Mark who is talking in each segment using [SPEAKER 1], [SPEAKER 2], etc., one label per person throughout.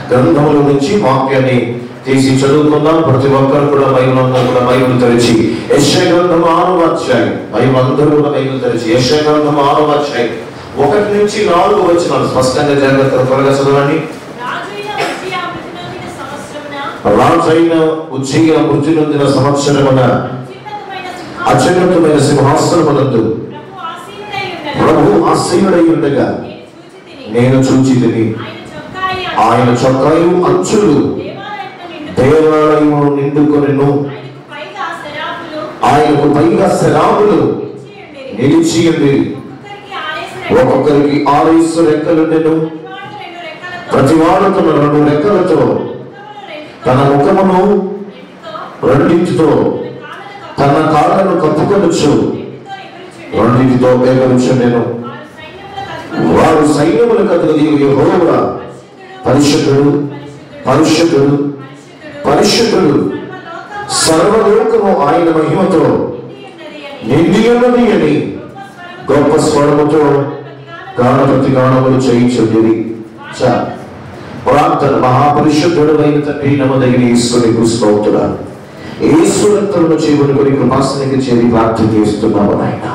[SPEAKER 1] గ్రంథముల నుంచి వాక్యాన్ని తీసి చదువుకుందాం. ప్రతి ఒక్కరు కూడా బైబిల్ తెరిచి యెషయా గ్రంథం 6వ అధ్యాయం, బైబిల్ అందరూ కూడా బైబిల్ తెరిచి యెషయా గ్రంథం 6వ అధ్యాయం 1 నుంచి 4 వచనాలు స్పష్టంగా జాగ్రత్తగా త్వరగా చదవండి. రాజైన ఉజ్జియా మృతి నొందిన సంవత్సరమున అత్యున్నతమైన సింహాసనమునందు ప్రభు ఆసీనుడై ఉండగా నేను చూచితిని. ఆయన చొక్కాయు అంచులు దేవాలయమును నిండుకొనెను. ఆయనకు పైగా శరాబులు నిలిచి ఉంది. ఒక్కొక్కరికి 6 రెక్కలుండెను. ప్రతివాడు తన 2 రెక్కలతో తన ముఖమును రెండింటితో తన కాళ్ళను కప్పుకొనొచ్చు రెండింటితో ఎగరుచుండెను. వారు సైన్యములకు అధిపతియగు యెహోవా పరిశుద్ధుడు పరిశుద్ధుడు పరిశుద్ధుడు, సర్వలోకము ఆయన మహిమతో నిండి ఉన్నది అని గొప్ప స్వరముతో గానప్రతి గానములు చేయించుండేది. ప్రార్థన. మహాపరిశుద్ధుడు అయిన తండ్రి, నమ్మదగిన ఈశ్వరుని స్తోత్రాలు. ఈశ్వరత్వము చేయబడి కృపాసనానికి చేరి ప్రార్థన చేస్తున్నాము నాయన.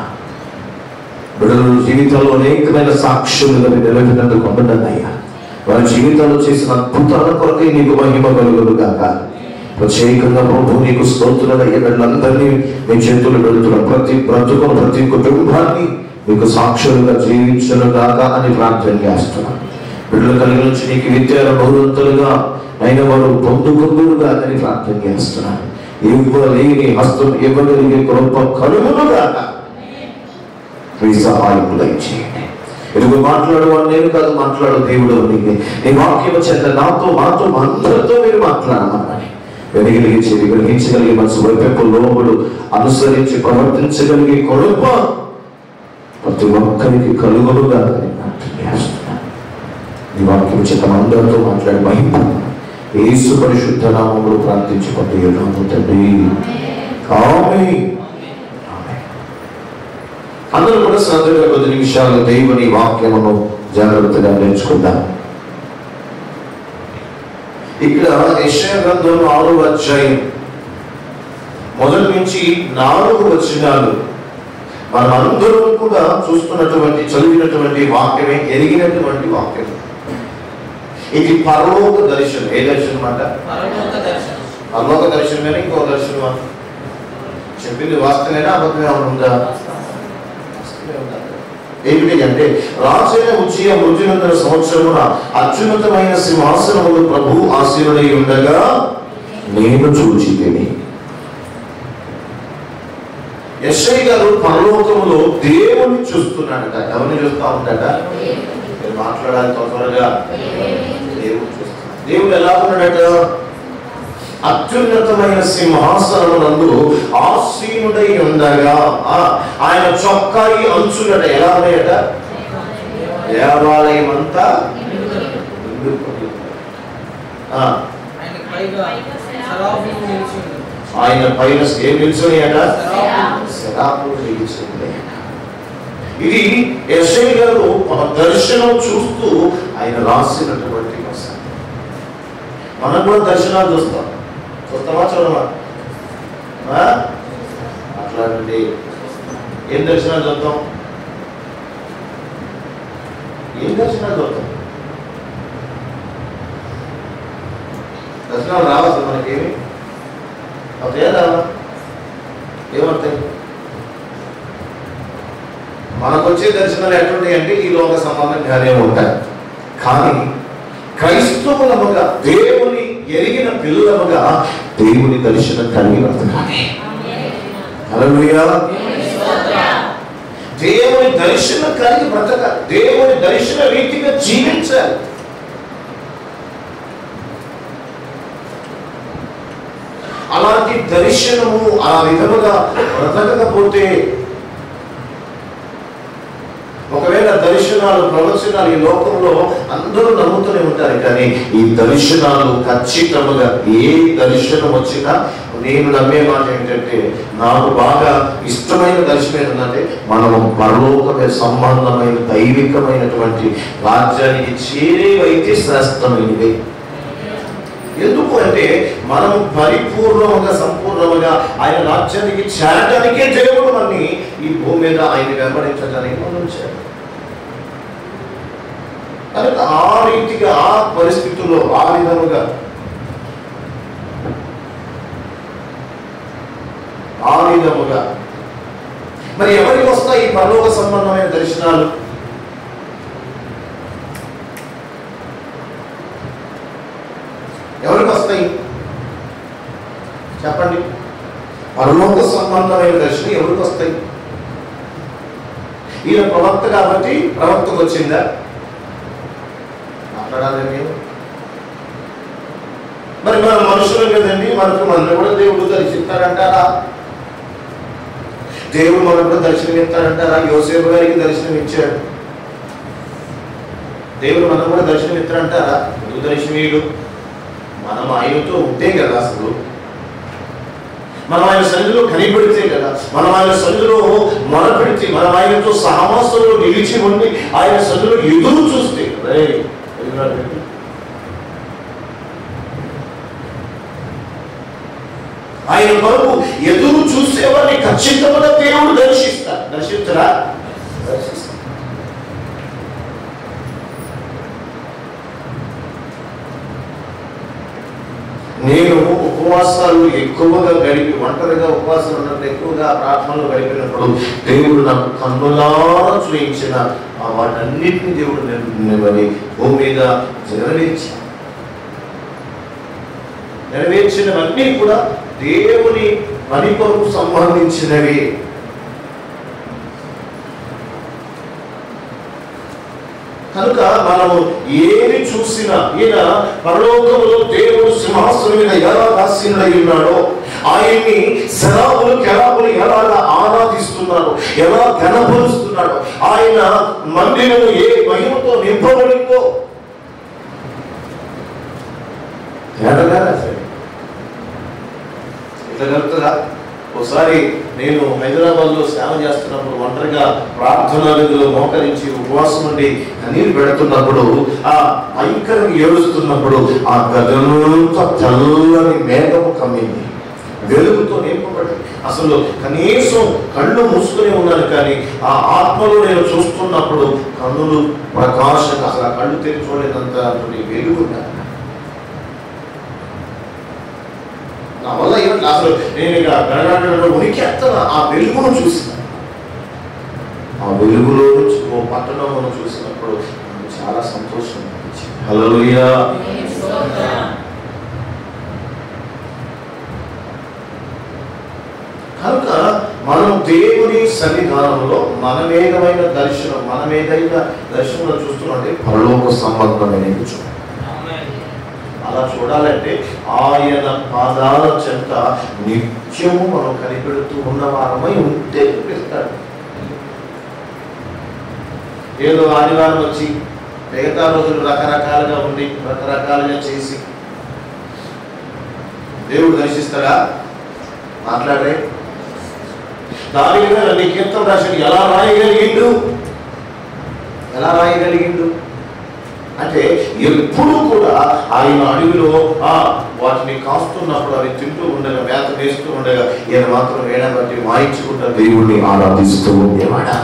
[SPEAKER 1] బిడ్డల జీవితంలో అనేకమైన సాక్షులుగా నిలబడినందుకు వందనాలయ్యా. వారి జీవితాల్లో చేసిన అద్భుతాల కొరకై నీకు మహిమ కలుగును గాక. ప్రత్యేకంగా ప్రభు నీకు స్తోత్రాలయ్యా. బిడ్డలందరినీ మీ చేతులు పెడుతున్న ప్రతి బ్రతుకును ప్రతి కుటుంబాన్ని మీకు సాక్షులుగా జీవించను గాక అని ప్రార్థన చేస్తున్నాను. బిడ్డల కలిగి నుంచి నీకు విద్యల బహుళంతులుగా అయిన వారు పొందుకుందురుగా అని ప్రార్థన చేస్తున్నాను. ఇవ్వలేని హస్తం ఇవ్వగలిగే కృప కలుగును గాక. మీ సహాయం దయచేయండి. ఇదిగో మాట్లాడేవాడు నేను కాదు, మాట్లాడు దేవుడు. నీ వాక్యం చేత నాతో మాతో అందరితో మీరు మాట్లాడమని వెలిగించి గ్రహించగలిగే మనసు వైపు లోబడు అనుసరించి ప్రవర్తించగలిగే కృప ప్రతి ఒక్కరికి కలుగునుగా చేస్తున్నాను. నీ వాక్యం చేత అందరితో మాట్లాడి మహిమ యేసు పరిశుద్ధ నామములో ప్రార్థించుకుంటూ తండ్రి, ఆమేన్. అందరూ కూడా శ్రద్ధగా 10 నిమిషాలు దేవుని వాక్యమును జాగ్రత్తగా నేర్చుకుందాం. ఇక్కడ యెషయా గ్రంథం 6వ అధ్యాయం 1 నుంచి 4 వచనాలు మనం అందరం కూడా చూస్తున్నటువంటి చదివినటువంటి వాక్యమే, ఎరిగినటువంటి వాక్యం. ఇది పరలోక దర్శనం. ఏ దర్శనం అంట? పరలోక దర్శనమేనా ఇంకో దర్శనమా? చెప్పింది వాస్తవేనా అబద్ధమేనా ఉందా? ఏమిటి అంటే, రాజైన ఉజ్జియా మృతి నొందిన సంవత్సరమున అత్యున్నతమైన సింహాసనములు ప్రభు ఆసీనుడై ఉండగా నేను చూచితిని. యెషయా గారు పరలోకములో దేవుని చూస్తున్నాడట. ఎవరిని చూస్తా ఉంటాడట? మీరు మాట్లాడాలి త్వరగా. దేవుడు చూస్తున్నాడు. దేవుడు ఎలా ఉన్నాడట? అత్యున్నతమైన సింహాసనమునందు ఆసీనుడై ఉండగా ఆయన చొక్కాయి అంచులట ఎలా ఉన్నాయట? దేవాలయం అంతా ఆయన పైన ఏం నిల్చున్నాయట? శరాబులు నిల్చున్నాయట. ఇది యెషయా గారు దర్శనం చూస్తూ ఆయన రాసినటువంటి వచనం. మనం కూడా దర్శనాలు చూస్తాం. చూస్తామా చూడమా? అట్లాంటి ఏం దర్శనాలు చూద్దాం? ఏం దర్శనాలు చూద్దాం? దర్శనాలు రావచ్చు మనకేమి అవుతాయా? రావా? ఏమవుతాయి? మనకు వచ్చే దర్శనాలు ఎట్లుంటాయి అంటే ఈ లోక సంబంధంగానే ఉంటాయి. కానీ క్రైస్తవులముగా దేవుని ఎరిగిన పిల్లలముగా దేవుని దర్శనం కలిగి బ్రతకాలి. హల్లెలూయా. దేవుని దర్శనం కలిగి బ్రతకాలి. దేవుని దర్శన రీతిగా జీవించాలి. అలాంటి దర్శనము ఆ విధముగా బ్రతకకపోతే, ఒకవేళ దర్శనాలు ప్రవచనాలు ఈ లోకంలో అందరూ నమ్ముతూనే ఉంటారు, కానీ ఈ దర్శనాలు ఖచ్చితంగా ఏ దర్శనం వచ్చినా నేను నమ్మే మాట ఏంటంటే, నాకు బాగా ఇష్టమైన దర్శనం ఏంటంటే మనము పరలోకమే సంబంధమైన దైవికమైనటువంటి రాజ్యానికి చేరేవైతే శ్రేష్టమైనవి. ఎందుకు అంటే మనం పరిపూర్ణముగా సంపూర్ణముగా ఆయన రాజ్యానికి చేరడానికే దేవుడు మనని ఈ భూమి మీద ఆయన వెంబడించడానికి మనం ఉంచాడు. కనుక ఆ రీతిగా ఆ పరిస్థితుల్లో ఆ విధముగా మరి ఎవరికి వస్తాయి ఈ పరలోక సంబంధమైన దర్శనాలు? ఎవరికి వస్తాయి చెప్పండి? పరలోక సంబంధమైన దర్శనం ఎవరికి వస్తాయి? ఈయన ప్రవక్త కాబట్టి ప్రవక్తకు వచ్చిందా? మాట్లాడాలి నేను. మరి మన మనుషులు కదండి, మనకు మన కూడా దేవుడు దర్శిస్తాడంటారా? దేవుడు మనకు కూడా దర్శనం ఇస్తాడంటారా? యోసేపు గారికి దర్శనం ఇచ్చాడు. దేవుడు మనం కూడా దర్శనం ఇస్తాడంటారా? ఎందుకు దర్శనీయుడు? మనం ఆయనతో ఉంటే కదా, అసలు మనం ఆయన సన్నిధిలో కనిపెడితే కదా, మనం ఆయన సన్నిధిలో మొరపెడితే, మనం ఆయనతో సహవాసంలో నిలిచి ఉండి ఆయన సన్నిధిలో ఎదురు చూస్తే ఆయన కొరకు ఎదురు చూసేవారిని ఖచ్చితంగా దేవుడు దర్శిస్తాడు. దర్శించరా? దర్శిస్తాడు. నేను ఉపవాసాలు ఎక్కువగా గడిపి, ఒంటరిగా ఉపవాసాలు ఉన్నప్పుడు ఎక్కువగా ప్రార్థనలు గడిపినప్పుడు దేవుడు నాకు కన్నులారా చూయించిన వాటన్నిటిని దేవుడు మరి భూమి మీద నెరవేర్చినవన్నీ కూడా దేవుని పని కొరకు సంబంధించినవి. కనుక మనము ఏది చూసినా ఈయన పరలోకములో దేవుడు సింహాసనం మీద ఎలా ఆసీనుడై ఉన్నాడో, ఆయన్ని శరాబులు కెరాబులు ఎలాగా ఆరాధిస్తున్నాడు, ఎలా ఘనపరుస్తున్నాడు, ఆయన మందిరము ఏ మహిమతో నింపబడిందో ఇట్లా. ఒకసారి నేను హైదరాబాద్లో సేవ చేస్తున్నప్పుడు ఒంటరిగా ప్రార్థనా గదిలో మోకరించి ఉపవాసం ఉండి కన్నీరు పెడుతున్నప్పుడు, ఆ భయంకరంగా ఏడుస్తున్నప్పుడు ఆ గదంతా తెల్లని మేఘము కమ్మింది, వెలుగుతో నింపబడి అసలు కనీసం కళ్ళు మూసుకుని ఉన్నాను, కానీ ఆ ఆత్మలో నేను చూస్తున్నప్పుడు కన్నులు ప్రకాశంగా అసలు ఆ కళ్ళు తెరిచి చూడలేనంత వెలుగున్నా. నా వల్ల ఏమంటే అసలు నేను ఇక గడగడ ఉనికెత్తన ఆ వెలుగును చూసిన, ఆ వెలుగులో నుంచి ఓ పట్టణంలో చూసినప్పుడు నాకు చాలా సంతోషం అనిపించింది. హల్లెలూయా. కనుక మనం దేవుని సన్నిధానంలో మనమేదైన దర్శనంలో చూస్తున్నామంటే పరలోక సంబంధమైన చూడాలి. అలా చూడాలంటే ఆయన పాదాల చెంత నిత్యము మనం కనిపెడుతూ ఉన్న వారమై ఉంటే చూపిస్తాడు. ఏదో ఆదివారం వచ్చి మిగతా రోజులు రకరకాలుగా ఉండి రకరకాలుగా చేసి దేవుడు దర్శిస్తాడా? మాట్లాడే దాని మీద నీ కీర్తన రాశాడు. ఎలా రాయగలిగిండు అంటే ఎప్పుడు కూడా ఆయన అడవిలో వాటిని కాస్తున్నప్పుడు అవి తింటూ ఉండగా, మేత వేస్తూ ఉండగా ఈయన మాత్రం వేడ బట్టి వాయించుకుంటా దేవుడిని ఆరాధిస్తూ ఉండేవాడా,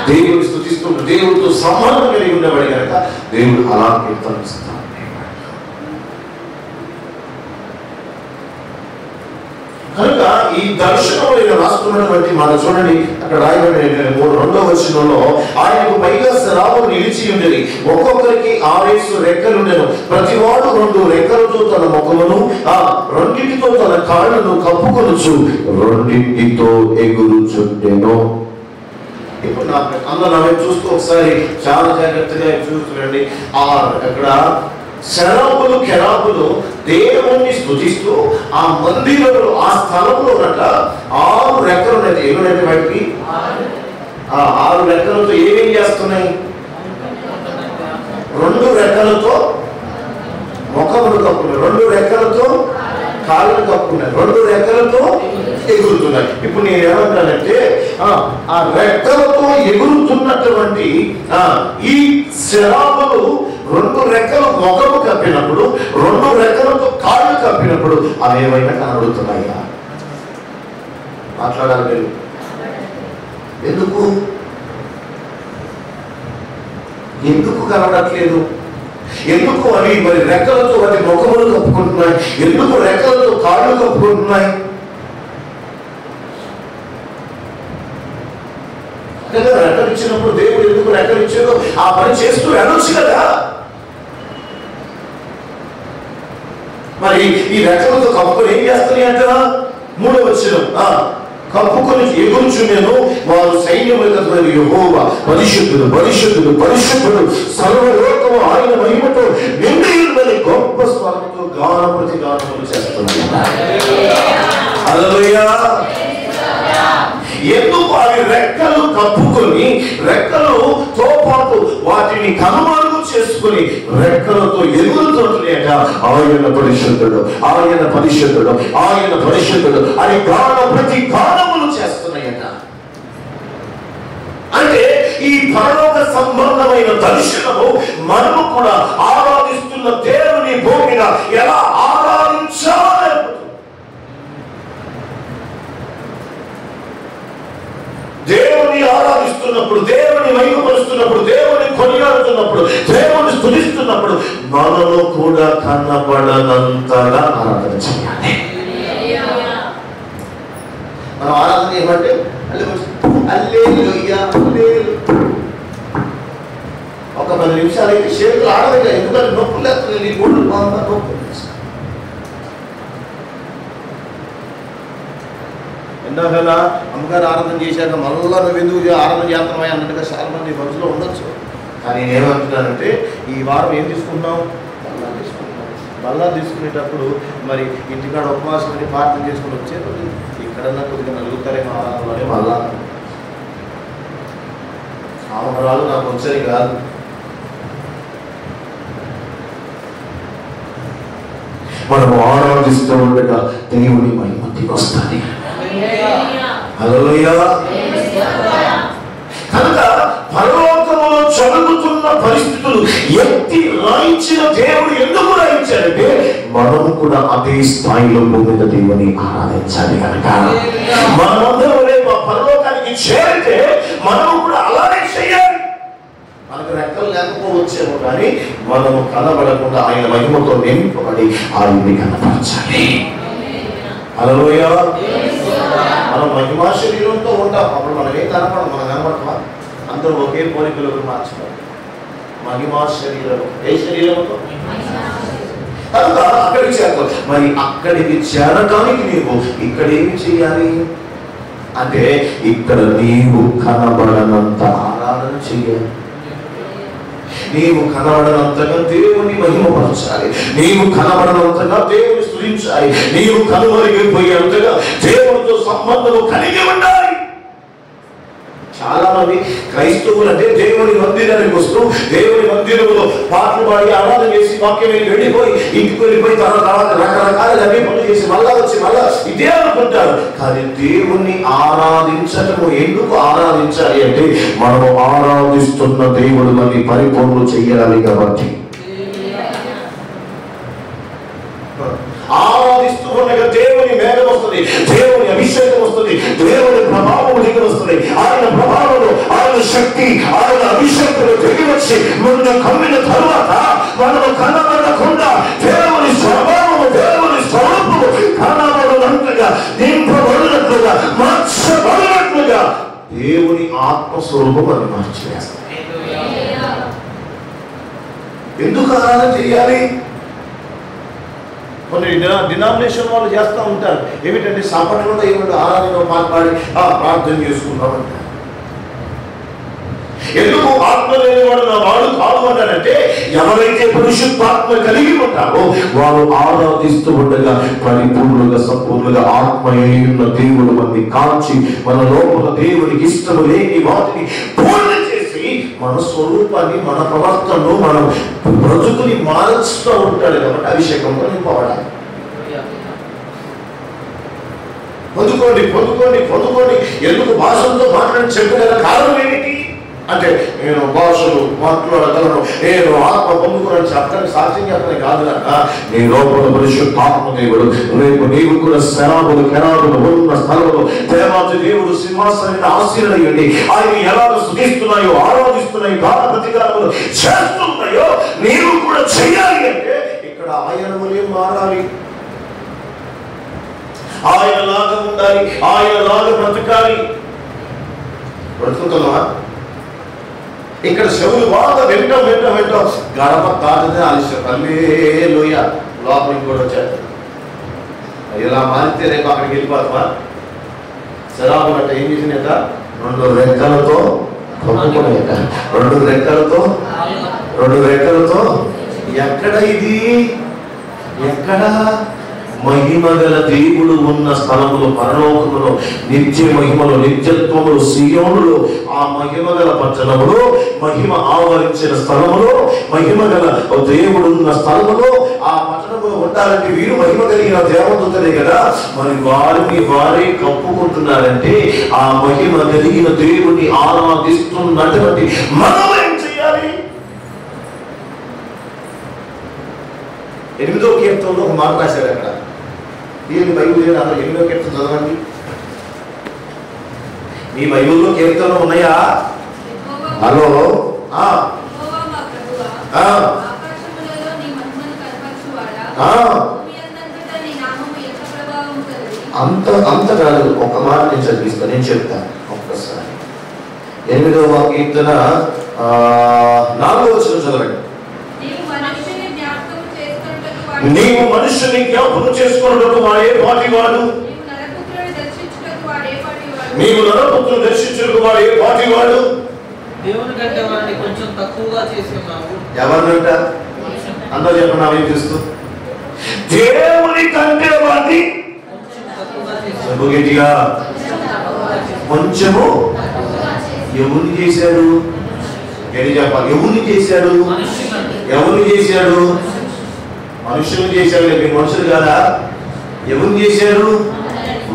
[SPEAKER 1] దేవుడిని స్తుతిస్తూ దేవుడితో సంబంధం కలిగి ఉండేవాడు కనుక దేవుడు అలా కీర్తనిస్తాడు. కనుక ఈ దర్శనంలో రాస్తున్నటువంటి మనం చూడండి, అక్కడ రాయబడిన 2వ వచనంలో ఆయనకు పైగా శరాబులు నిలిచి ఉండేది, ఒక్కొక్కరికి 6 రెక్కలుండెను, ప్రతివాడు 2 రెక్కలతో తన ముఖమును 2 తన కాళ్ళను కప్పుకొనుచు 2 ఎగురుచుండెను. ఇప్పుడు అందరూ చూస్తూ ఒకసారి చాలా జాగ్రత్తగా చూస్తుండండి. అక్కడ శరాబులు కెరాబులు దేవుణ్ణి స్తుతిస్తూ ఆ మందిరంలో ఆ స్థలంలో 6 రెక్కలు ఉన్నాయి. ఏమైనా వాటికి 6 రెక్కలతో ఏమేం చేస్తున్నాయి? 2 రెక్కలతో ముఖమును కప్పుకున్నాయి, 2 రెక్కలతో కాళ్ళను కప్పుకున్నాయి, 2 రెక్కలతో ఎగురుతున్నాయి. ఇప్పుడు నేను ఏమంటానంటే ఆ రెక్కలతో ఎగురుతున్నటువంటి ఈ శరాబులు రెండు రెక్కలు ముఖము కప్పినప్పుడు, రెండు రెక్కలతో కాళ్ళు కప్పినప్పుడు అవి ఏమైనా కనబడుతున్నాయా? మాట్లాడాలి మీరు. ఎందుకు ఎందుకు కనబడట్లేదు? ఎందుకు అవి మరి రెక్కలతో వాటి ముఖములు కప్పుకుంటున్నాయి? ఎందుకు రెక్కలతో కాళ్ళు కప్పుకుంటున్నాయి? రెక్కలు ఇచ్చినప్పుడు దేవుడు ఎందుకు రెక్కలు ఇచ్చాడో ఆ పని చేస్తూ వెళ్ళొచ్చు కదా. మరి ఈ రెక్కలతో కప్పుకొని ఏం చేస్తున్నాయి అంట? 3వ వచనం, కప్పుకొని ఎగురుచుండెను వారు సైన్యములకు యెహోవా పరిశుద్ధుడు పరిశుద్ధుడు పరిశుద్ధుడు సర్వలోకము ఆయన మహిమతో నిండి ఉన్నదని గొప్ప స్వరముతో గాన ప్రతిగానములు చేస్తున్నారు. హల్లెలూయా. ఎందుకు అవి రెక్కలు కప్పుకొని రెక్కలతో పాటు వాటిని కనుమరుగు చేసుకుని రెక్కలతో ఎగురుతుంటేట ఆయన పరిశుద్ధుడు ఆయన పరిశుద్ధుడు ఆయన పరిశుద్ధుడు అని గాన ప్రతి గానములు చేస్తున్నాయట. అంటే ఈ పరలోక సంబంధమైన దర్శనము మనము కూడా ఆరాధిస్తున్న దేవుని భూమిన ఎలా ఆరాధించాలి. దేవుని ఆరాధిస్తున్నప్పుడు, దేవుని మహిమపరుస్తున్నప్పుడు, దేవుని కొనియాడుతున్నప్పుడు, దేవుని స్తుతిస్తున్నప్పుడు మనలో కూడా కనబడనంతగా ఆరాధన చేయాలి. మనం ఆరాధన ఏమంటే హల్లెలూయా ఒక 10 నిమిషాలు అయితే చేతులు ఆడదు. ఎందుకంటే నొప్పులు లేకపోతే నీ గోళ్ళు నొప్పులు. ఎందాకలా అమ్మగారు ఆరాధన చేశాక మళ్ళీ నువ్వు ఎందుకు ఆరాధన చేస్తున్నాయి అన్నట్టుగా చాలా మంది మనసులో ఉండొచ్చు. కానీ నేనేమంటున్నానంటే ఈ వారం ఏం తీసుకుంటున్నాం? బల్లా తీసుకుంటున్నాం. బల్లా తీసుకునేటప్పుడు మరి ఇంటికాడ ఉపవాసం అని ప్రార్థన చేసుకుని వచ్చేటప్పుడు ఇక్కడన్నా కొద్దిగా నలుగుతారేమో ఆరాధనలోనే మళ్ళా ఆమరాలు నాకు వచ్చేది కాదు. మనము ఆరాధిస్తూ ఉండగా దేవుని మహిమకి వస్తుంది. హల్లెలూయా. కనుక పరలోకములో జరుగుతున్న పరిస్థితులు ఎత్తి రాయించిన దేవుడు ఎందుకు రాయించాడంటే మనము కూడా అదే స్థాయిలో భూమిద దేవుని ఆరాధించాలి. కనుక మనమందరం పరలోకానికి చేరితే మనము కూడా అలానే చేయాలి. మనకు రెక్కలు లేకపోవచ్చేమో కానీ మనము కనబడకుండా ఆయన మహిమతో నింపబడి ఆయన్ని కనపరచాలి. హల్లెలూయా. మనం మహిమా శరీరంతో ఉంటాం. అప్పుడు మనం ఏం కనపడం? మనం కనపడమా? అందరూ ఒకే పోలికలకు మార్చుకోవాలి. మహిమా శరీరం ఏ శరీరంతో కనుక అక్కడికి చేరుకోవాలి. మరి అక్కడికి చేరడానికి నీవు ఇక్కడ ఏమి చేయాలి అంటే ఇక్కడ నీవు కనబడనంత ఆరాధన చేయాలి. నీవు కనబడనంతగా దేవుని మహిమపరచాలి. నీవు కనబడనంతగా దేవుని స్తుతించాలి. నీవు కనుమరుగైపోయేంతగా దేవునితో సంబంధం కలిగి ఉండాలి. చాలా మంది క్రైస్తవులు అంటే దేవుని మందిరానికి వస్తూ దేవుని మందిరంలో పాటలు పాడి ఆరాధన చేసి వాక్యం వెళ్ళిపోయి ఇంటికి వెళ్ళిపోయి తర్వాత రకరకాలుగా అన్ని పనులు చేసి మళ్ళా వచ్చి మళ్ళా ఇదే అనుకుంటారు. కానీ దేవుణ్ణి ఆరాధించటము ఎందుకు ఆరాధించాలి అంటే మనము ఆరాధిస్తున్న దేవుడు మనని పరిపూర్ణ చెయ్యాలి కాబట్టి. ఆరాధిస్తూ ఉండగా దేవుని మేఘం వస్తుంది, దేవుని అభిషేకం వస్తుంది, దేవుని ప్రభావం దిగి వస్తుంది. ఆయన ప్రభావంలో ఆయన శక్తి ఆయన అభిషేకంలో దిగి వచ్చి ముందు కమ్మిన తరువాత మనము కనబడకుండా దేవుని స్వభావము దేవుని స్వరూపము కనబడినట్లుగా నింపబడినట్లుగా మార్చబడినట్లుగా దేవుని ఆత్మస్వరూపం అని మార్చివేస్తాం. ఎందుకు ఆరాధన చేయాలి? కొన్ని డినామినేషన్ వాళ్ళు చేస్తూ ఉంటారు. ఏమిటంటే సాపట్లో ఏమిటో ఆరాధనలో పాల్పడి ప్రార్థన చేసుకుంటామంటారు. ఎందుకు ఆత్మ లేనివాడు నా వాడు కాదు అంటారంటే ఎవరైతే పరిశుద్ధాత్మ కలిగి ఉంటారో వారు ఆరాధిస్తూ ఉండగా పరిపూర్ణంగా సంపూర్ణంగా ఆత్మయున్న దేవుడు మనని కాల్చి మన లోపల దేవునికి ఇష్టము లేని వాటిని పూర్ణ చేసి మన స్వరూపాన్ని మన ప్రవర్తనను మనం బ్రతుకుని మార్చుతూ ఉంటాడు. కాబట్టి అభిషేకంతో నింపబడాలి. పొందుకోండి పొందుకోండి పొందుకోండి. ఎందుకు భాషలతో మాట్లాడి చెప్పగల కారణం ఏమిటి? అంటే నేను భాషలు మాట్లాడగలను, నేను ఆత్మ పొందుకున్నాను చెప్పడానికి సాక్ష్యం చెప్పడానికి కాదు కనుక నీ లోపల పరిశుద్ధాత్మ దేవుడు రేపు నీవు కూడా శరాబులు కెరాబులు ఉన్న స్థలంలో దేవాది దేవుడు సింహాసనాన్ని ఆశీర్వదించండి. ఆయన ఎలాగ స్తుతిస్తున్నాయో ఆరాధిస్తున్నాయో గాన ప్రతిగానములు చేస్తున్నాయో నీవు కూడా చేయాలి. అంటే ఇక్కడ ఆయన వలె మారాలి, ఆయనలాగా ఉండాలి, ఆయనలాగా బ్రతకాలి. బ్రతుకుతున్నావా? ఇక్కడ చెవులు బాగా వింటాం గడప దాటితే ఆలస్యం. హల్లెలూయా, లోపలికి కూడా వచ్చాడు. ఇలా మారితే రేపు అక్కడికి వెళ్ళిపోతామా? శరాబు అంటే ఏం చేసినట? 2 రెక్కలతో కొనుక్కునేట, 2 రెక్కలతో ఎక్కడ ఇది? ఎక్కడ? మహిమ గల దేవుడు ఉన్న స్థలములో, పరలోకములో, నిత్య మహిమలో, నిత్యత్వములు, సియోనులో, ఆ మహిమ గల పట్టణములో, మహిమ ఆవరించిన స్థలములో, మహిమ గల దేవుడు ఉన్న స్థలములో ఆ పట్టణములో ఉండాలంటే వీరు మహిమ కలిగిన దేవదూతలే కదా. మరి వారిని వారే కప్పుకుంటున్నారంటే ఆ మహిమ కలిగిన దేవుడిని ఆరాధిస్తున్నటువంటి మనం ఏం చేయాలి? 8వ కీర్తనలో ఒక మాట రాశారు. అక్కడ దీని బైబిల్ లేదు, అక్కడ 8వ కీర్తన చదవండి. మీ బైబిల్లో కీర్తనలు ఉన్నాయా? హలో, అంత కాదు, ఒక మాట నేను చదివిస్తాను, నేను చెప్తాను ఒక్కసారి. 8వ కీర్తన 4వ వచనం చదవండి. నీవు మనుషుని జ్ఞాపకం చేసుకున్నట్టు వాడే పాటివాడు, నీవు నరపుత్రుని దర్శించుటకు వాడే పాటివాడు.
[SPEAKER 2] దేవుని కంటే వారిని కొంచెం తక్కువగా చేస్తున్నావు.
[SPEAKER 1] ఎవరినంట? అందరూ చెప్పండి, అవి చూస్తూ దేవుని కంటే వారిని గట్టిగా కొంచెము. ఎవరిని చేశాడు? ఏది చెప్పాలి? ఎవరిని చేశాడు? ఎవరిని చేశాడు? మనుషులు చేశాడు. మీరు మనుషులు కాదా? ఎవరిని చేశాడు?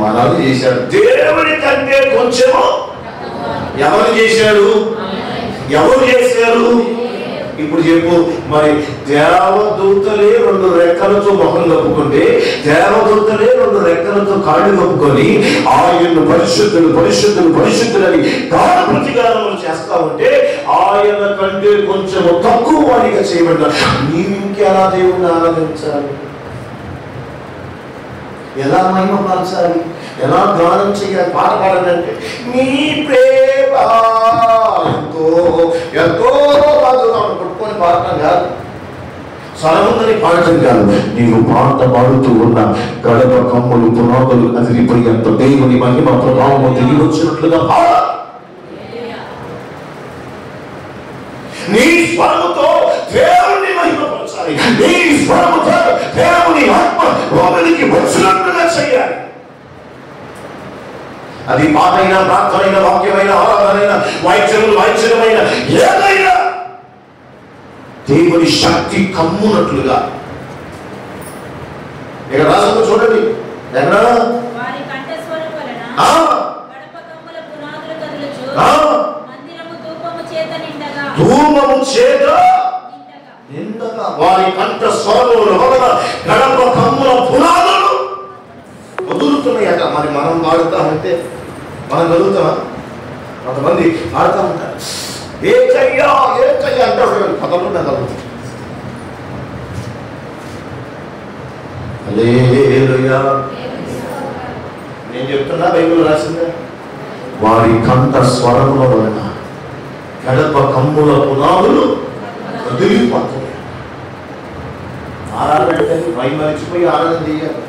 [SPEAKER 1] మనల్ని చేశాడు. దేవుని కంటే కొంచెము ఎవరు చేశాడు? ఎవరు చేశారు? ఇప్పుడు చెప్పు. మరి దేవదూతలే 2 రెక్కలతో ముఖం కప్పుకుంటే, దేవదూతలే 2 రెక్కలతో కాళ్ళు కప్పుకొని ఆయన్ను పరిశుద్ధులు పరిశుద్ధులు పరిశుద్ధులని గాన ప్రతిగానములు చేస్తా ఉంటే ఆయన కంటే కొంచెం తక్కువ వాడిగా చేయబడ్డాడు. నీవు ఇంకెలా దేవుణ్ణి ఆరాధించాలి? ఎలా మహిమపరచాలి? ఎలా గానం చేయాలి? పాట పాడాలంటే నీ ప్రేమ ఎంతో ఎంతో పట్టుకొని పాడటం కాదు, స్వరముందని పాడటం కాదు. నీవు పాట పాడుతూ ఉన్న గడప కమ్ములు పునాదులు అదిరిపోయేంత దేవుని మహిమ ప్రభావము దిగి వచ్చినట్లుగా పాడాలి. నీ స్వరముతో దేవుని మహిమపరచాలి. నీ స్వరముతో దేవుని ఆత్మ లోపలికి వచ్చినట్లుగా చేయాలి. అది పాటైనా, ప్రార్థనైన, వాక్యమైన, ఆరాధనైన, వాయిద్యమైన ఏదైనా దేవుని శక్తి కమ్మునట్లుగా. ఇక్కడ రాసుకు చూడండి. ఎక్కడ? ధూమము చేత నిండగా వారి కంఠ స్వరముల వలన గడప కమ్ముల పునాదులు వదులుతున్నాయట. మరి మనం వాడుతామంటే మనం చదువుతామా? కొంతమంది ఆడుతూ ఉంటారు, ఏకయ్యా ఏకయ్యా అంటారు. పదవులు నేను చదువుతాను. హల్లెలూయా. నేను చెప్తున్నా, బైబిల్ రాసిందే. వారి కంఠ స్వరముల వలన గడప కమ్ముల పునాదులు వదిలిపోతున్నాయి. ఆరాధన మరిచిపోయి ఆరాధన చేయాలి.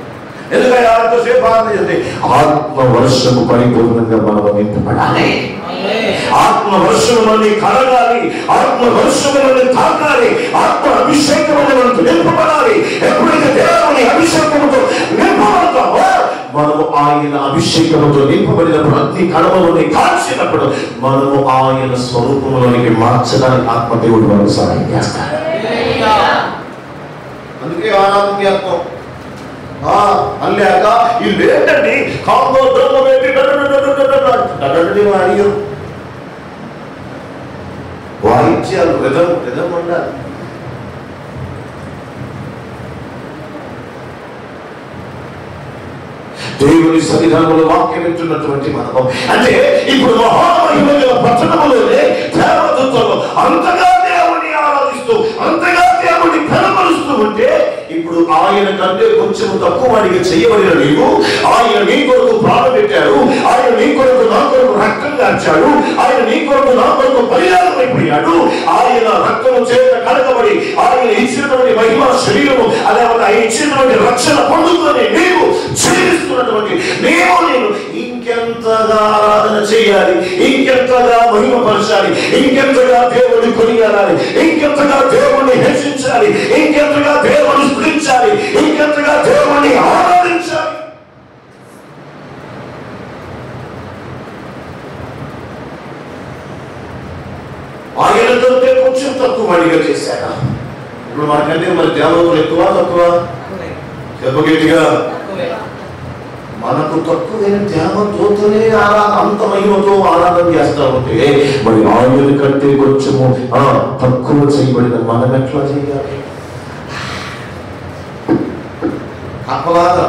[SPEAKER 1] ఎందుకంటే ఆత్మసేపు ఆరాధన చేస్తే ఆత్మ వర్షము పరిపూర్ణంగా మనం నింపబడాలి. ఆత్మ వర్షములని కలగాలి, ఆత్మ వర్షములని తాకాలి, ఆత్మ అభిషేకములను నింపబడాలి. ఎప్పుడైతే దేవుని అభిషేకముతో నింపబడతామో మనము ఆయన అభిషేకముతో నింపబడినప్పుడు, అగ్ని కడవలోని కాల్చినప్పుడు మనము ఆయన స్వరూపంలోనికి మార్చడానికి ఆత్మదేవుడు మనకు సహాయం చేస్తాడు. అందుకే ఆరాధన అల్లాక వీళ్ళు ఏంటండి కాంగో ద్రవ్యం ఏంటి అడిగారు. వాయిద్యాలు రిధం ఉండాలి. దేవుని సన్నిధానంలో వాక్యం వింటున్నటువంటి మనము, అంటే ఇప్పుడు మహామహిమగల పట్టణములోనే దేవదూతలు అంతగా దేవుని ఆరాధిస్తూ అంతగా దేవుని కనపరుస్తూ ఉంటే, ఇప్పుడు ఆయన కంటే కొంచెం తక్కువ వాడిగా చేయబడిన నీవు, ఆయన నీ కొరకు ప్రాణం పెట్టాడు, ఆయన నీ కొరకు నా కొరకు రక్తం కార్చాడు, ఆయన నీ కొరకు నా కొరకు బలియాగం అయిపోయాడు, ఆయన రక్తము చేత కడగబడి ఆయన ఇచ్చినటువంటి మహిమ శరీరము అదే ఆయన ఇచ్చినటువంటి రక్షణ పొందుకొని నీవు జీవిస్తున్నటువంటి నేను ఇంకెంతగా ఆరాధన చేయాలి, ఇంకెంతగా మహిమపరచాలి, ఇంకెంతగా దేవుని కొనియాడాలి, ఇంకెంతగా దేవుణ్ణి హెచ్చించాలి, ఇంకెంతగా దేవుని స్తుతించాలి, ఇంకెంతగా దేవుణ్ణి ఆరాధించాలి. ఆయనతో కొంచెం తక్కువ వాడిగా చేశాడు. ఇప్పుడు మనకంటే మరి దేవతలు ఎక్కువ తక్కువ చెప్పగట్టిగా మనకు తక్కువైన దేవతోనే అంత మహిమతో ఆరాధన చేస్తా ఉంటే, మరి ఆయన కంటే కొంచెము తక్కువ చేయబడిన మనం ఎట్లా చేయాలి? అప్పలాగా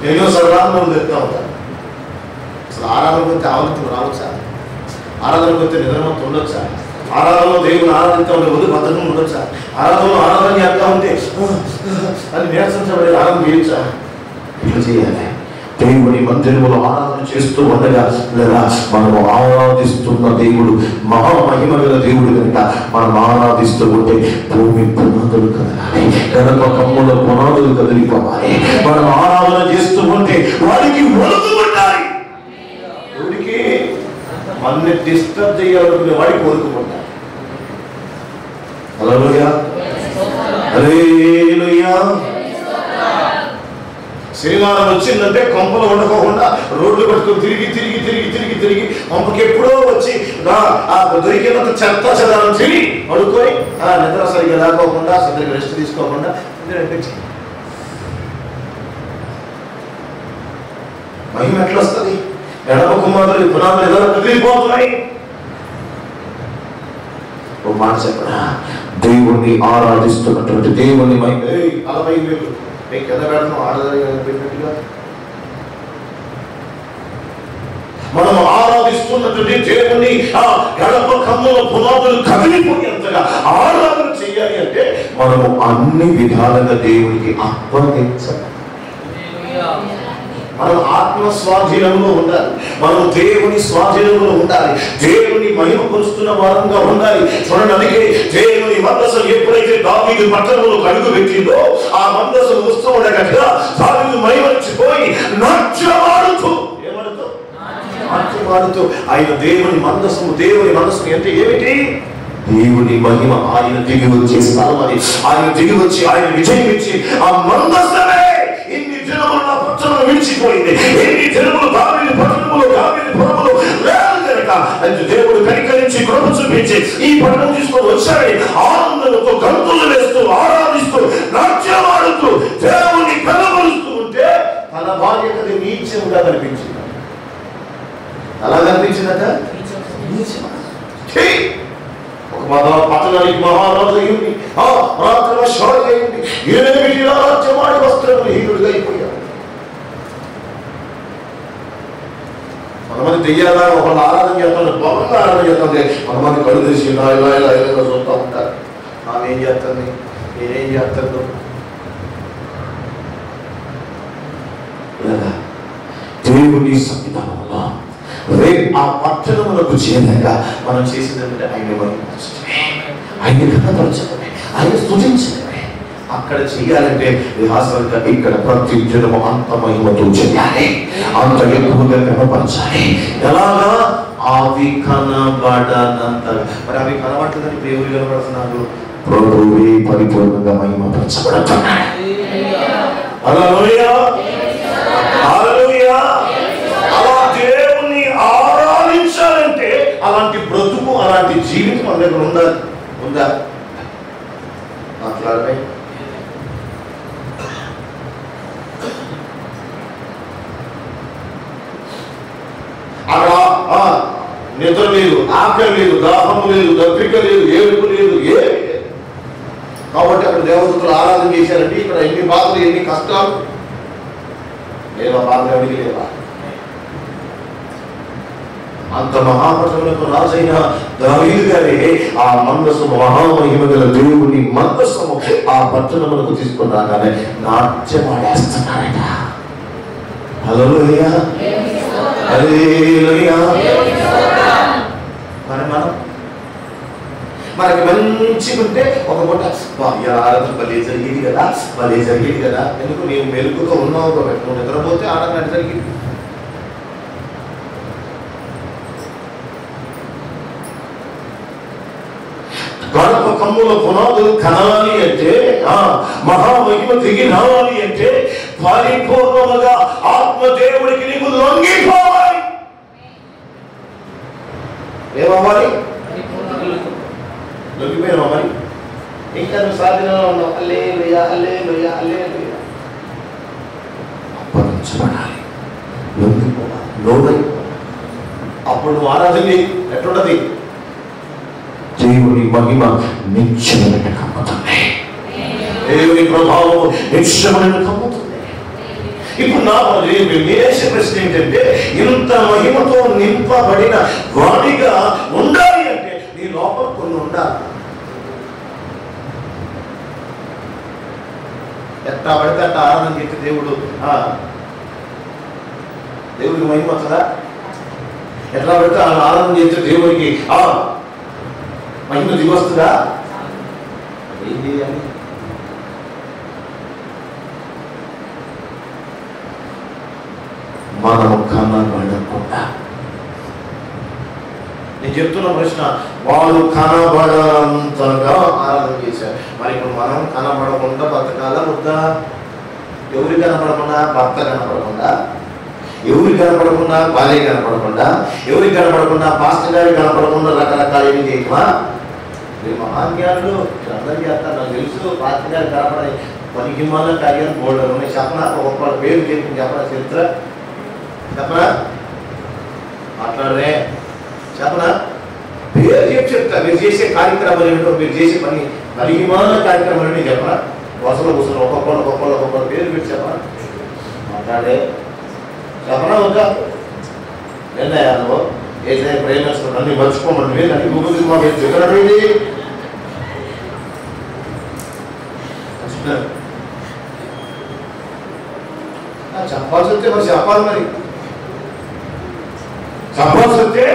[SPEAKER 1] ఎన్నో సరళాలను చెప్తా ఉంటాను. అసలు ఆరాధన పోతే ఆవలితం రావచ్చా? ఆరాధన పోతే నిద్రమంతా ఉండొచ్చా? ఆరాధనలో దేవుని ఆరాధిస్తూ ఉంటే వద్దు బద్దకం ఉండొచ్చా? ఆరాధనలో ఆరాధన చేస్తా ఉంటే అని నిరసించబడి ఆరాధన చేయొచ్చా? ఇట్లా చేయాలి. దేవుని మందిరములో ఆరాధన చేస్తూ ఉండగా, లేదా మనము ఆరాధిస్తున్న దేవుడు మహామహిమ గల దేవుడు కనుక మనం ఆరాధిస్తూ ఉంటే భూమి పునాదులు కదలాలి, గడప కమ్ముల పునాదులు కదిలిపోవాలి. మనం ఆరాధన చేస్తూ ఉంటే వారికి వణుకు ఉండాలి. దేవుడికి మనల్ని డిస్టర్బ్ చేయాలనుకునే వాడికి వణుకుకుంటారు. హల్లెలూయా, హల్లెలూయా. శనివారం వచ్చిందంటే కొంపలు ఉండకోకుండా రోడ్లు పట్టుకొని తిరిగి కొంపకి ఎప్పుడో వచ్చి దొరికినంత చెత్త చెదారం తిరిగి పడుకొని నిద్ర సరిగ్గా లేకోకుండా సరిగ్గా రెస్ట్ తీసుకోకుండా మహిమ ఎట్లా వస్తుంది? ఎడమ కుమారులు పునాదులు ఏదైనా కదిలిపోతున్నాయి. ఓ మాట చెప్పడా, దేవుణ్ణి ఆరాధిస్తున్నటువంటి దేవుని మహిమ 40,000 కింద పెడతాం ఆడదారిగా. మనం ఆరాధిస్తున్నటువంటి దేవుణ్ణి గడప కమ్ముల పునాదులు కదిలిపోయేంతగా ఆరాధన చేయాలి అంటే మనము అన్ని విధాలుగా దేవునికి అప్పగించాలి. మనం ఆత్మ స్వాధీనంలో ఉండాలి, మనం దేవుని స్వాధీనంలో ఉండాలి, దేవుని మహిమపరుస్తున్న వారంగా ఉండాలి. చూడండి, అందుకే దేవుని మందసం ఎప్పుడైతే దావీదు పట్టణంలో అడుగు పెట్టిందో ఆ మందసం వస్తూ ఉండగా దావీదు మహిమర్చిపోయి నాట్యమాడుతూ ఆయన దేవుని మందసము అంటే ఏమిటి? దేవుని మహిమ ఆయన దిగి వచ్చే స్థలం అని, ఆయన దిగి వచ్చి ఆయన విజయం ఇచ్చి ఆ మందసమే ఎన్ని దినములు నా పట్టణం విడిచిపోయింది, ఎన్ని దినములు దావీదు పట్టణములో దావీదు పురములో లేదు కనుక దేవుడు కనికరించి కృప చూపించి ఈ పట్టణం తీసుకొని వచ్చాడని ఆనందంతో గంతులు వేస్తూ ఆరాధిస్తూ నాట్యమాడుతూ దేవుని కనబరుస్తూ ఉంటే తన బాధ్యత నీచంగా కనిపించింది. అలా కనిపించిందట. ఒక పట్టణానికి మహారాజు అయ్యింది, పరాక్రమశాలి అయ్యింది, 8 రాజ్యమాడి వస్త్రములు హీనుడిగా అయిపోయాడు. కొంతమంది దెయ్యాలా ఒకళ్ళు ఆరాధన చేస్తాడు, బలంగా ఆరాధన చేస్తుంటే కొంతమంది కళ్ళు తెరిచి ఇలా ఇలా ఇలా ఇలా చూస్తూ ఉంటారు. ఆమెం చేస్తుంది, నేనేం చేస్తాను. దేవుని సన్నిధానంలో రేపు ఆ పట్టణములకు చేరగా మనం చేసేదంటే ఆయన మహిమపరచడమే, ఆయన కనపరచడమే, ఆయన స్తుతించడమే. అక్కడ చేయాలంటే విహాసంగా ఇక్కడ ప్రతి జనము అంత మహిమతో చేయాలి, అంత ఎక్కువగా కనపరచాలి. ఎలాగా? అవి కనబడనంతగా. మరి అవి కనబడలేదని దేవుడు కనబడుతున్నారు, ప్రభువే పరిపూర్ణంగా మహిమపరచబడుతున్నాడు. హల్లెలూయా, హల్లెలూయా. అలా దేవుణ్ణి ఆరాధించాలంటే అలాంటి బ్రతుకు, అలాంటి జీవితం మన దగ్గర ఉందా? మాట్లాడమే. అక్కడ నిద్ర లేదు, ఆకలి లేదు, దాహము లేదు, దప్పిక లేదు, ఏడుపు లేదు, ఏమి లేదు. కాబట్టి అక్కడ దేవదూతలు ఆరాధన చేశారంటే ఇక్కడ ఎన్ని బాధలు, ఎన్ని కష్టాలు లేవా? బాధలు ఎవరికి లేవా? అంత మహాపటములకు రాజైన దావీదు గారే ఆ మందసము, మహామహిమ గల దేవుని మందసము ఆ పట్టణములకు తీసుకుని రాగానే నాట్యమాడేస్తున్నారట. హల్లెలూయా, హల్లెలూయా. మనకి మంచిగా ఉంటే ఒక పూట ఆరాధన భలే జరిగేది కదా, భలే జరిగేది కదా. ఎందుకు నీవు మెలుగుతో ఉన్నావు కాబట్టి, నువ్వు నిద్రపోతే ఆరాధన జరిగింది. గడప కమ్ముల పునాదులు కనాలి అంటే, మహామహిమ దిగి రావాలి అంటే పరిపూర్ణముగా ఆత్మదేవుడికి నీవు లొంగిపోవాలి. ఏమవ్వాలి? లొంగిపోయినా మరి ఇంకా నువ్వు సాధనలో ఉన్నావు. హల్లెలూయా, హల్లెలూయా, హల్లెలూయా. అప్పగించబడాలి, లొంగిపోవాలి, లోబడిపోవాలి. అప్పుడు నువ్వు ఆరాధన ఎట్లుంటది? దేవుని మహిమ నిత్యమైన కమ్ముతుంది, దేవుని ప్రభావం నిత్యమైన కమ్ముతుంది. ఇప్పుడు నా నేనేసే ప్రశ్న ఏంటంటే, ఇంత మహిమతో నింపబడిన వాడిగా ఉండాలి అంటే నీ లోపల కొన్ని ఉండాలి. ఎట్లా పడితే అట్లా ఆరాధన చేస్తే దేవుడికి మహిమ వస్తుందా? ఎట్లా పడితే ఆరాధన చేస్తే దేవుడికి మహిమ దిగి వస్తుందా? ఏం చేయాలి? మనము కనబడకుండా, నేను చెప్తున్న ప్రశ్న, వాళ్ళు కనబడంతగా ఆరాధన చేశారు. మరి ఇప్పుడు మనం కనబడకుండా బతకాలా వద్దా? ఎవరు కనపడకుండా? భర్త కనపడకుండా, ఎవరు కనపడకుండా? భార్య కనపడకుండా, ఎవరికి కనపడకుండా? పాస్టర్ గారికి కనపడకుండా రకరకాల ఏమి చేయమా? మీరు మహాజ్ఞానులు అందరూ చేస్తారు, నాకు తెలుసు. పాస్టర్ గారికి కనపడే పనికి మన కార్యాలు బోల్డర్ ఉన్నాయి. చెప్పనా? ఒక్కొక్క పేరు చెప్పి చెప్పనా? చరిత్ర చెప్పనా? మాట్లాడరే చెప్పనా? పేరు చెప్పి చెప్తా. మీరు చేసే కార్యక్రమాలు ఏమిటో, మీరు చేసే పని పరిమాణ కార్యక్రమాలు ఏంటి చెప్పనా? వసలు కూర్చొని ఒక్కొక్కరు పేరు పెట్టి చెప్పనా? మాట్లాడే చెప్పనా? వద్దా? నిర్ణయాలు ఏదైనా ప్రేమిస్తున్నాను అన్ని మర్చిపోమండి. అన్ని గురించి మా పేరు చెప్పండి. చెప్పాల్సి వస్తే మరి చెప్పాలి. మరి చెప్పాల్సి వస్తే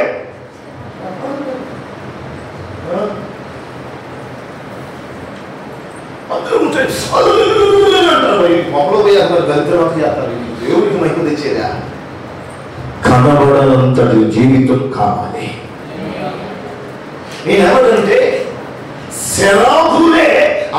[SPEAKER 1] అందరూ మొక్కలో పోయి అందరు దరిద్రం చేస్తారు. దేవుడికి మహిమ తెచ్చేదా? కనబడనంతటి జీవితం కావాలి. నేనేమంటే శరాబులే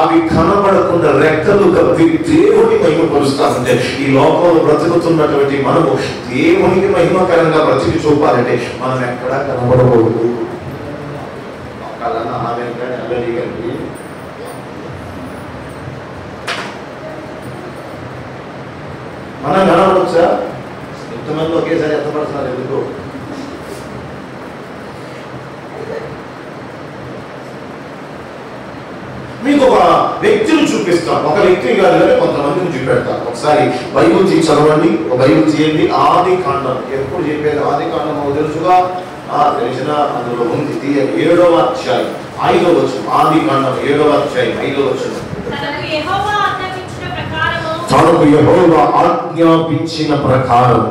[SPEAKER 1] అవి కనబడకుండా రెక్కలు కప్పి దేవుని మహిమపరుస్తామంటే, ఈ లోకంలో బ్రతుకుతున్నటువంటి మనము దేవునికి మహిమకరంగా బ్రతికి చూపాలంటే మనం ఎక్కడా కనబడకూడదు. మనం కనబడచ్చా? ఎంతమంది ఒకేసారి ఎంతపడుతున్నారు? ఎందుకు? మీకు ఒక వ్యక్తిని చూపిస్తాను. ఒక వ్యక్తిని కాదు కానీ కొంతమందిని చూపెడతాను. ఒకసారి బైబిల్ చదవండి, ఒక బైబిల్ చేయండి. ఆది కాండం ఎప్పుడు చెప్పేది? ఆది కాండం తెలుసుగా, తెలిసిన అందులో ఉంది. 7వ అధ్యాయం 5వ వచనం. ఆది కాండం 7వ అధ్యాయం 5వ వచనం. తనకు యెహోవా ఆజ్ఞాపించిన ప్రకారం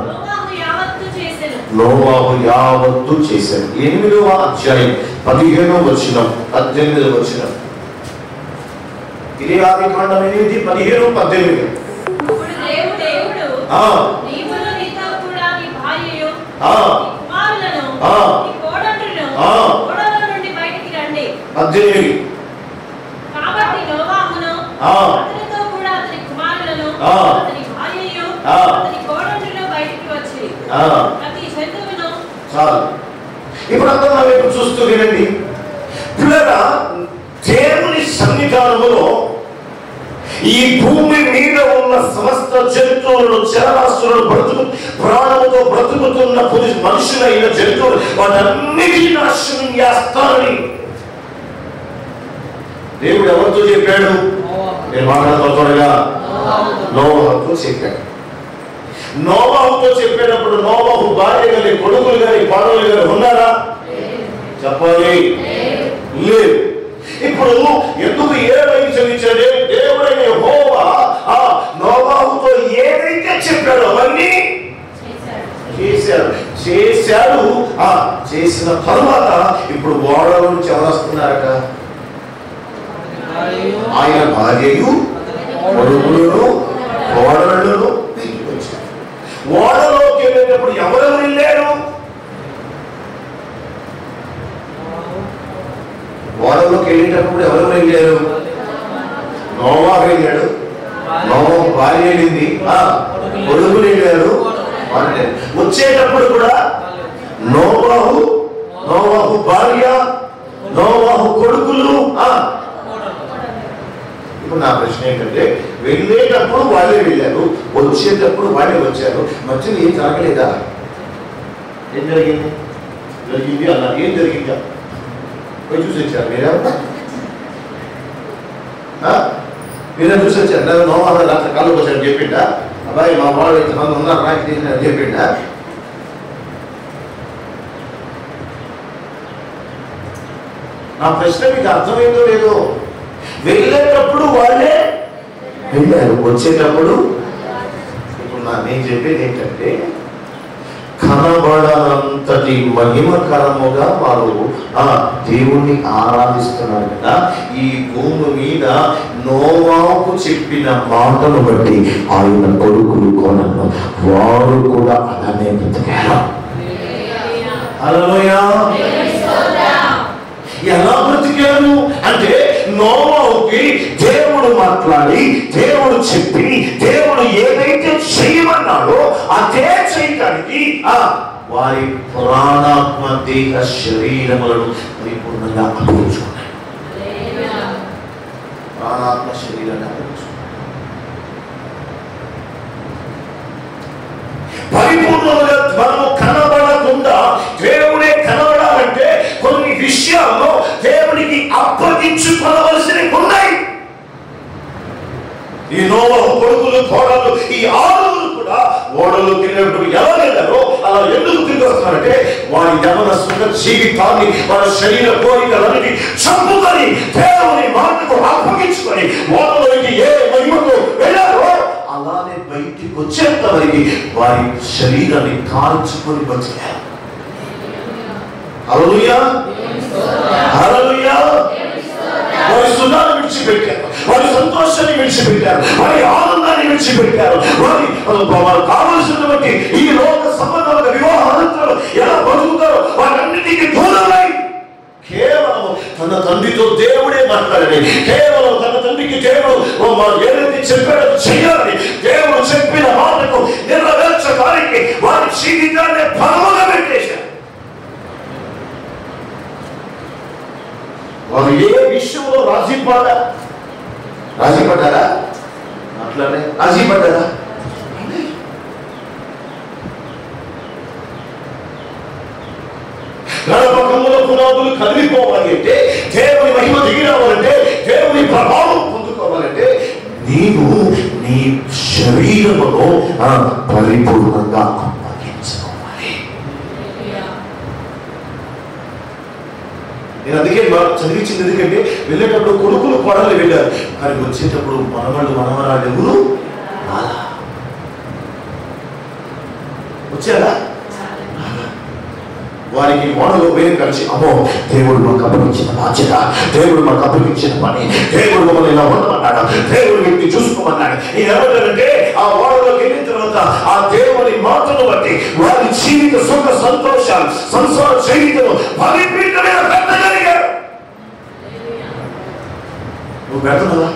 [SPEAKER 1] నోవాహు యావత్తు చేశాడు. 8వ అధ్యాయం 15వ వచనం 18వ వచనం. ఇది ఆది కాండం 8, 15, 18. ఇప్పుడు అందరూ నా వైపు చూస్తూ వినండి. పిల్లరా, దేవుని సన్నిధానములో ఈ భూమి మీద ఉన్న ఉన్న సమస్త జంతువులను, చరాస్తులను, ప్రాణముతో బ్రతుకుతున్న మనుషులైన జంతువులు వాటన్నిటిని నాశనం చేస్తానని దేవుడు ఎవరితో చెప్పాడు? నేను మాట్లాడుతున్నగా నోవాహుతో చెప్పాడు. నోవాహుతో చెప్పేటప్పుడు నోవాహు భార్య గారి, కొడుకులు గారి, పాడవులు గారి ఉన్నారా? చెప్పాలి, లేదు. ఇప్పుడు ఎందుకు ఏడైనా చదివించాడే? దేవుడైన యెహోవా నోవాహుతో ఏదైతే చెప్పాడో అవన్నీ చేశాడు. చేసిన తరువాత ఇప్పుడు ఓడల నుంచి ఎవరు వస్తున్నారట? ఆయన భార్యయు, కొడుకులను, కోడళ్ళను తీసుకొచ్చారు. ఓడలోకి వెళ్ళేటప్పుడు ఎవరెవరు వెళ్ళారు? ఓడలోకి వెళ్ళేటప్పుడు ఎవరెవరు వెళ్ళారు? నోవాహు వెళ్ళాడు, నోవాహు భార్య వెళ్ళింది, కొడుకులు వెళ్ళారు. వచ్చేటప్పుడు కూడా నోవాహు భార్య, నోవాహు కొడుకులు. ఇప్పుడు నా ప్రశ్న ఏంటంటే, వెళ్ళేటప్పుడు వాళ్ళే వెళ్ళారు, వచ్చేటప్పుడు వాళ్ళే వచ్చారు. మధ్యలో ఏం జరగలేదా? ఏం జరిగింది? జరిగింది అన్నారు. ఏం జరిగిందా? పోయి చూసి వచ్చారు. మీరే చూసి వచ్చారు. నోవాహు రాత్రి కాళ్ళకి వచ్చారు చెప్పిండా? అబ్బాయి మా వాళ్ళు ఇంతమంది ఉన్నారు నాకు తీసిన చెప్పిండా? నా ప్రశ్న మీకు అర్థమైందో లేదో? వెళ్ళేటప్పుడు వాళ్ళే వెళ్ళారు, వచ్చేటప్పుడు. ఇప్పుడు నేను చెప్పేది ఏంటంటే, కనబడనంతటి మహిమకరముగా వారు దేవుణ్ణి ఆరాధిస్తున్నారు కదా. ఈ భూమి మీద నోవాహుకు చెప్పిన మాటను బట్టి ఆయన కొడుకులు, కోడళ్ళు వారు కూడా అలానే బ్రతికారు. హల్లెలూయా. ఎలా బ్రతికారు అంటే, నోవాహుకి దేవుడు మాట్లాడి, దేవుడు చెప్పి, దేవుడు ఏదైతే చేయమన్నాడో అదే చేయడానికి వారి ప్రాణాత్మ దేహ శరీరములను పరిపూర్ణంగా అప్పగించుకున్నాడు. ప్రాణాత్మ శరీరాన్ని అప్పగించుకున్నాడు. పరిపూర్ణంగా మనము కనబడకుండా దేవుడే కనబడాలంటే కొన్ని విషయాల్లో దేవునికి అప్పగించుకోవలసినవి ఉన్నాయి. ఈ నోవాహు కొడుకులు, కోడలు, ఈ ఆరుగురు కూడా ఓడలు తిరిగినప్పుడు ఎవరు వెళ్ళారో అలా ఎందుకు తిరిగి వస్తున్నారంటే, వారి యవనస్తున్న జీవితాన్ని, వారి శరీర కోరికలన్నిటి చంపుకొని దేవుని మాటకు అప్పగించుకొని ఓడలోకి ఏ మహిమతో వెళ్ళారో అలానే బయటికి వచ్చేంత వరకు వారి శరీరాన్ని కాల్చుకొని బతికారు. హల్లెలూయా, హల్లెలూయా. వారి సుఖాన్ని విడిచిపెట్టారు, వారి సంతోషాన్ని విడిచిపెట్టారు, వారి ఆనందాన్ని విడిచిపెట్టారు. వారు కావలసినటువంటి ఈ లోక సంబంధాల వివాహానంతరం ఎలా బతుకుతారో వాటన్నిటికీ దూరమై కేవలం తన తండ్రితో దేవుడే మాట్లాడాలి. కేవలం తన తండ్రికి దేవుడు ఏదైతే చెప్పాడో చేయాలి. దేవుడు చెప్పిన మాటకు నెరవేర్చడానికి వారి జీవితాన్ని బలముగా పెట్టేశారు. వారు ఏ విషయంలో రాజీ పడ్డారా? అట్లానే రాజీ పడ్డారా? గణపకంలో పునాదులు కదిలిపోవాలి అంటే, దేవుని మహిమ దిగి రావాలంటే, దేవుని ప్రభావం పొందుకోవాలంటే నీవు నీ శరీరమును పరిపూర్ణంగా అప్పగించుకోవాలి. నేను అందుకే చదివించింది ఎందుకంటే, వెళ్ళేటప్పుడు కొడుకులు, కోడళ్ళు వెళ్ళారు, కానీ వచ్చేటప్పుడు మనవళ్ళు, మనవరాలు ఎవరు వచ్చారా? వారికి ఓడలో వేరు కలిసి, అమ్మో దేవుడు మాకు అప్పగించిన బాధ్యత, దేవుడు మాకు అప్పగించిన పని, దేవుడు మమ్మల్ని ఇలా ఉండమన్నాడు, దేవుడు వ్యక్తి చూసుకోమన్నాడు. ఏమంటారంటే, ఆ ఓడలోకి వెళ్ళిన తర్వాత ఆ దేవుని మాటను బట్టి వారి జీవిత సుఖ సంతోషాలు, సంసార జీవితము పరిపూర్ణమైన పెట్టగలిగారు. నువ్వు పెడుతున్నావా?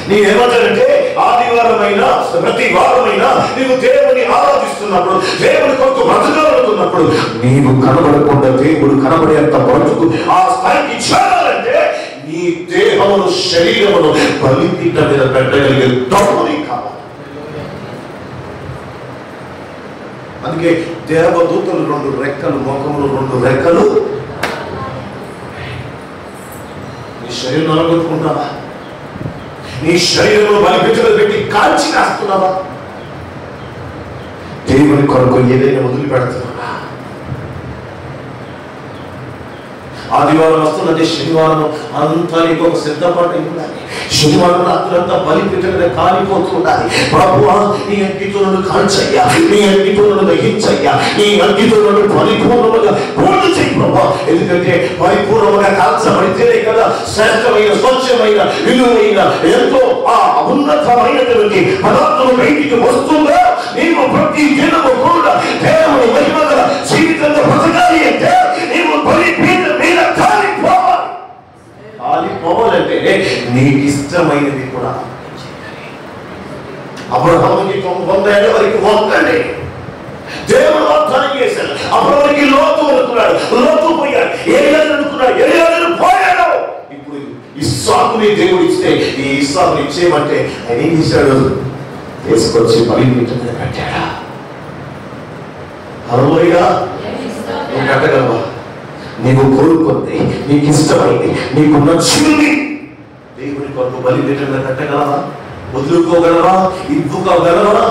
[SPEAKER 1] నేనేమంటానంటే, ఆదివారమైనా ప్రతి వారమైనా నీవు దేవుని ఆరాధిస్తున్నప్పుడు, దేవుని కొరకు బ్రతకాలనుకున్నప్పుడు, నీవు కనబడకుండా దేవుడు కనబడేంత బ్రతుకు ఆ స్థాయికి చేరాలంటే నీ ఈ దేహమును శరీరమును బలిపీఠ మీద పెట్టగలిగే దమ్ముని కావాలి. అందుకే దేవదూతలు 2 రెక్కలు, మోకములు 2 రెక్కలు. నీ శరీరం నలగొట్టుకుంటావా? నీ శరీరంలో బలిపీఠలు పెట్టి కాల్చి కాస్తున్నావా? దేవుని కొరకు ఏదైనా వదిలిపెడుతున్నావా? ఆదివారం వస్తున్నది, శనివారం అంతా ఇంకొక సిద్ధపాటు ఉండాలి. శనివారం రాత్రంతా బలిపీఠంగా కాలిపోతూ ఉండాలి. ప్రభువా, నీ అగ్నితోను కాల్చయ్యా, నీ అగ్నితోను దహించయ్యా, నీ అగ్నితోను పరిపూర్ణముగా పూర్తి చేయి ప్రభువా. ఎందుకంటే పరిపూర్ణముగా కాల్చబడితేనే కదా శ్రేష్టమైన, స్వచ్ఛమైన, విలువైన, ఎంతో ఉన్నతమైనటువంటి పదార్థం బయటికి వస్తుందా. నీవు ప్రతి దినము కూడా దేవుని మహిమ గల జీవితంలో బ్రతకాలి అంటే నీవు బలిపీఠం మీద కాలిపోవాలి. కాలిపోవాలంటే నీకు ఇష్టమైనది కూడా అబ్రహాముకి 90 ఏళ్ల వరకు ఒక్కడే దేవుడు వాగ్దానం చేశాడు. అబ్రహాముకి లోతు అనుకున్నాడు, లోతు పోయాడు. ఏలియాను అనుకున్నాడు, ఏలియాను పోయాడు. ఇప్పుడు ఇస్సాకుని దేవుడు ఇస్తే ఈ ఇస్సాకుని ఇచ్చేయమంటే ఆయన ఏం చేశాడు? తీసుకొచ్చి బలిపీఠం మీద కట్టాడా? హల్లెలూయా. నువ్వు కట్టగలవా? నీవు కోరుకుంది, నీకు ఇష్టమైంది, నీకు నచ్చింది దేవుని కొరకు బలిపీఠం మీద కట్టగలవా? వదులుకోగలవా? ఇవ్వుకోగలవా?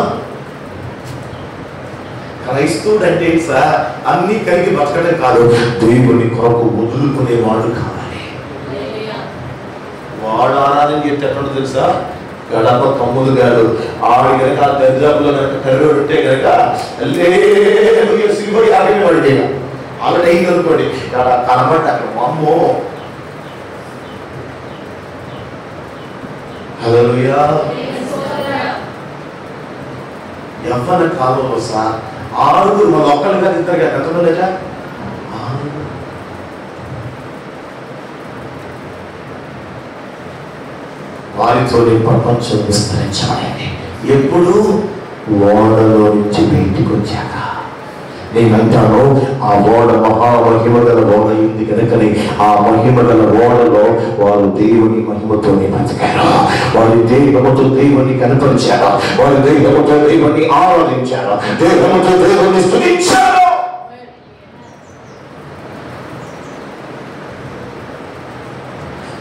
[SPEAKER 1] క్రైస్తవుడు అంటే సార్ అన్ని కలిగి బతకడం కాదు, దేవుని కొరకు వదులుకునేవాడు కావాలి. వాడు ఆరాధన చేస్తే ఎక్కడ తెలుసా? గడప కమ్ములు గారు ఆడు కనుక ఆ దర్జాబులో కనుక కర్రోడు ఉంటే కనుక సినిమా ఆడేవాడు. ఆల్రెడీ అయింది అనుకోండి, కనబడ్డ అక్కడ అమ్మో. హల్లెలూయా. యవ్వన కాలంలో సార్ 6 మన ఒక్కరు కాదు, 2 కాదు, ఎంతమంది లేక వారితో ప్రపంచం విస్తరించాలని. ఎప్పుడు? ఓడలో నుంచి బయటికి వచ్చాక. నేనంటాను, ఆ ఓడ మహామహిమగల ఓడ అయింది కనుకని ఆ మహిమగల ఓడలో వారు దేవుని మహిమతోనే బతికారు. వారి దేహముతో దేవుని కనపరిచారు, వారి దేహముతో దేవుని ఆరాధించారు, దేహముతో దేవుని స్తుతించారు.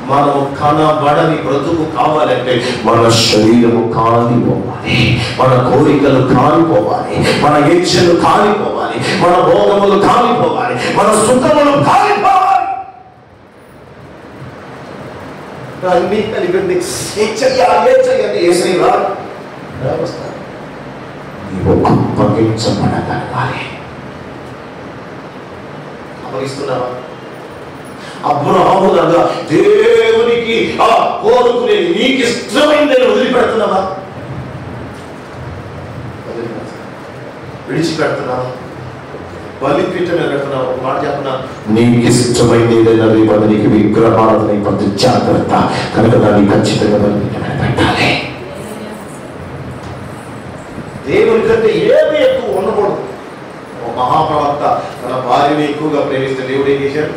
[SPEAKER 1] మనం కనబడని బ్రతుకు కావాలంటే మన శరీరము కాలిపోవాలి, మన కోరికలు కాలిపోవాలి, మన ఇచ్చలు కాలిపోవాలి, మన భోగములు కాలిపోవాలి, మన సుఖములు కాలిపోవాలి. అన్నీ కలిగింది. ఏ చెయ్యాలి ఏసైనా నీవు అప్పగించబడగలగాలి. అప్పగిస్తున్నావా? అబ్రహాము లాగా దేవునికి కోరుకునేది నీకు ఇష్టమైందని వదిలిపెడుతున్నావా? విడిచిపెడుతున్నావా? బలిపీఠం మీద పెడుతున్నావా? ఒక మాట చెప్పనా, నీకు ఇష్టమైంది ఏదైనా రేపు నీకు విగ్రహారాధన పద్ధతి జాగ్రత్త కనుక దాన్ని ఖచ్చితంగా బలిపీఠం మీద పెట్టాలి. దేవుని కంటే ఏమి ఎక్కువ ఉండకూడదు. ఒక మహాప్రవక్త తన భార్యని ఎక్కువగా ప్రేమిస్తే దేవుడు ఏం చేశాడు?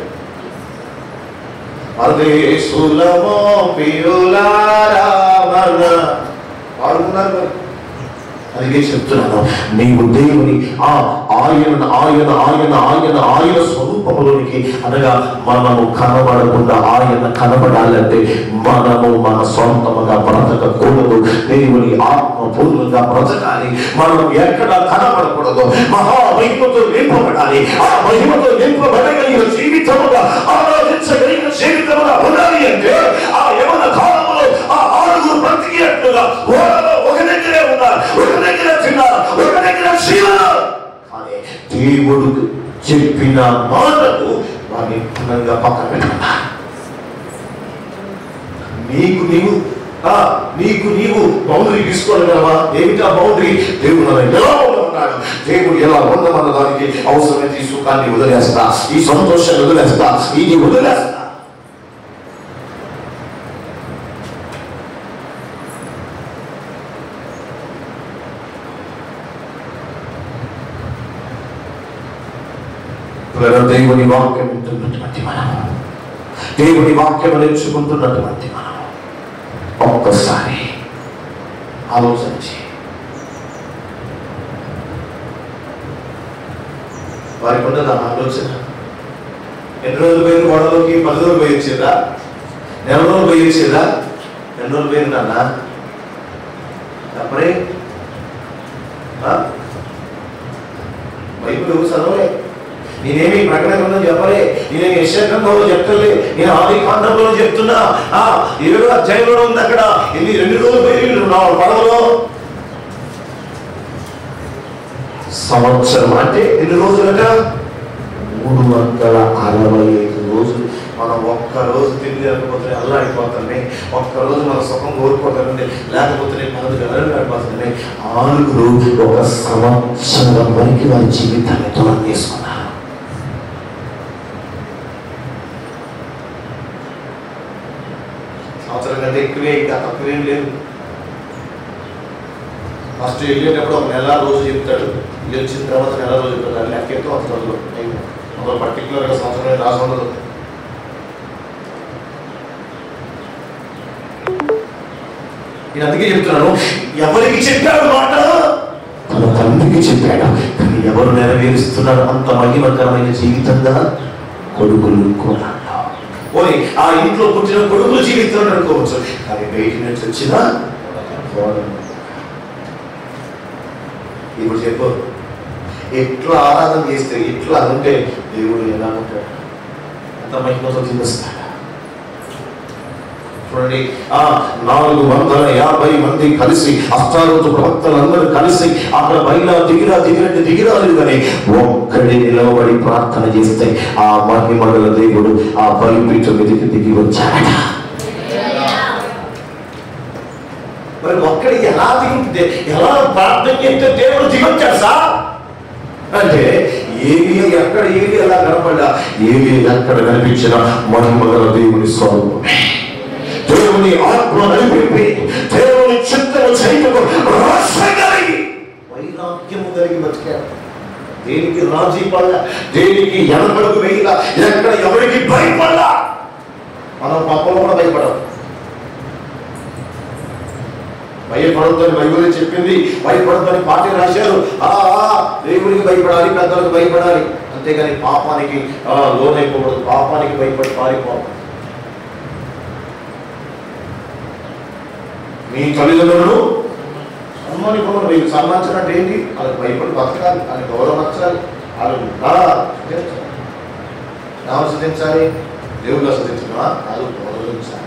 [SPEAKER 1] పరదేశులమో పియులారా పాడుకున్నారు. అందుకే చెప్తున్నాను, నీవు దేవుని ఆయన ఆయన ఆయన ఆయన ఆయన స్వరూపంలోనికి అనగా మనము కనబడకుండా ఆయన కనబడాలంటే మనము మన సొంతముగా బ్రతకకూడదు. దేవుని ఆత్మపూర్వంగా బ్రతకాలి. మనం ఎక్కడ కనబడకూడదు, మహామహిమతో నింపబడాలి. ఆ మహిమతో నింపబడగలిగిన జీవితముగా, ఆరాధించగలిగిన జీవితముగా ఉండాలి అంటే ఆ యవన కాలంలో ఆ 6 బ్రతికినట్లుగా ఒక దగ్గరే ఉన్నారు, ఒక దగ్గర తిన్నారు, ఒక దగ్గర శీలారు. కానీ దేవుడు చెప్పిన మాటలు వారిని పూర్ణంగా పక్కన పెట్టాలి. నీకు నీవు బౌండరీ తీసుకోగలవా? ఏమిటా బౌండరీ? దేవుడు నన్ను ఎలా ఉండమన్నాడు, దేవుడు ఎలా ఉండమన్న దానికి అవసరమైతే ఈ సుఖాన్ని వదిలేస్తా, ఈ సంతోషాన్ని వదిలేస్తా, ఇది వదిలేస్తా. దేవుని వాక్యం వింటున్నటువంటి మనం దేవుని వాక్యం నేర్చుకుంటున్నటువంటి మనం ఒక్కసారి ఆలోచించి వారికి ఉన్నది ఆలోచన. ఎన్ని రోజులు పోయిన గొడవలోకి 10 రోజులు పోయి వచ్చేదా, నెల రోజులు పోయి వచ్చేదా, ఎన్ని రోజులు పోయింది నాన్న చెప్పరే? బైబిల్ ఎవరు చదవలే, నేనేమి ప్రకటన చెప్పలే, నేనేమి యెషయా చెప్తలే, నేను ఆది కాండంలో చెప్తున్నా. 7వ అధ్యాయంలో ఉంది అక్కడ. 2 రోజులు పోయి పడవలో సంవత్సరం అంటే ఎన్ని రోజులట? 365 రోజులు. మనం ఒక్క రోజు తిండి లేకపోతే అల్లాడిపోతానే, ఒక్క రోజు మన సుఖం కోరుకోతానండి, లేకపోతే మనకు అల్లాడిపోతానే. 6 ఒక సంవత్సరం వరకు వారి జీవితాన్ని దూరం చేసుకున్నారు. సంవత్సరం కంటే ఎక్కువే, ఇంకా తక్కువేం లేదు. ఫస్ట్ వెళ్ళేటప్పుడు ఒక నెల రోజు చెప్తాడు, వచ్చిన తర్వాత నెల రోజు చెప్తాడు. లెక్కతో అసలు ఒక పర్టికులర్గా సంవత్సరం రాసి ఉండదు. నేను అందుకే చెప్తున్నాను, ఎవరికి చెప్పాడు మాట? తన తండ్రికి చెప్పాడు. కానీ ఎవరు నెరవేరుస్తున్నారు అంత మహిమకరమైన జీవితంగా? కొడుకులు కూడా. పోనీ ఆ ఇంట్లో పుట్టిన కొడుకులు జీవితం అనుకోవచ్చు, కానీ బయట నుంచి వచ్చిన ఇప్పుడు చెప్పు, ఎట్లా ఆరాధన చేస్తే, ఎట్లా అంటే దేవుడు ఎలా ఉంటాడు, అంత మహిమతో జీవిస్తాడు. చూడండి, 450 మంది కలిసి, అష్టారోతు ప్రవక్తలందరూ కలిసి అక్కడ పైన దిగిరాలేదు కానీ ఒక్కడి నిలవబడి ప్రార్థన చేస్తే ఆ మహిమగల దేవుడు ఆ బలిపీఠం మీదకి దిగి వచ్చాడట. మరి ఒక్కడి ఎలా దిగుంటే, ఎలా ప్రార్థన చేస్తే దేవుడు దిగొచ్చాడు సార్ అంటే, ఏవి ఎక్కడ ఏవి ఎలా కనపడ్డా, ఏవి ఎక్కడ కనిపించినా మహిమగల దేవుని స్వరూపమే. దేవుని ఆత్మ నడిపి, దేవుని చిత్తము చేయటకు వైరాగ్యము కలిగి బతికాడు. దేనికి రాజీ పడలా, దేనికి ఎనకడుగు వేయలా, ఎక్కడ ఎవరికి భయపడలా. మనం పాపంలో కూడా భయపడం. భయపడద్దని బైబిల్ చెప్పింది, భయపడద్దని పార్టీ రాశారు. దేవుడికి భయపడాలి, పెద్దలకు భయపడాలి, అంతేగాని పాపానికి లోనైపోకూడదు. పాపానికి భయపడి పారిపోవాలి. మీ తల్లిదండ్రులను సన్మానించుకోవాలి. మీకు సన్మానించాలంటే ఏంటి? వాళ్ళకి భయపడి బతకాలి, వాళ్ళని గౌరవించాలి, వాళ్ళని ఆస్వాదించాలి. దేవుడు ఆస్వాదించినా వాళ్ళు గౌరవించాలి.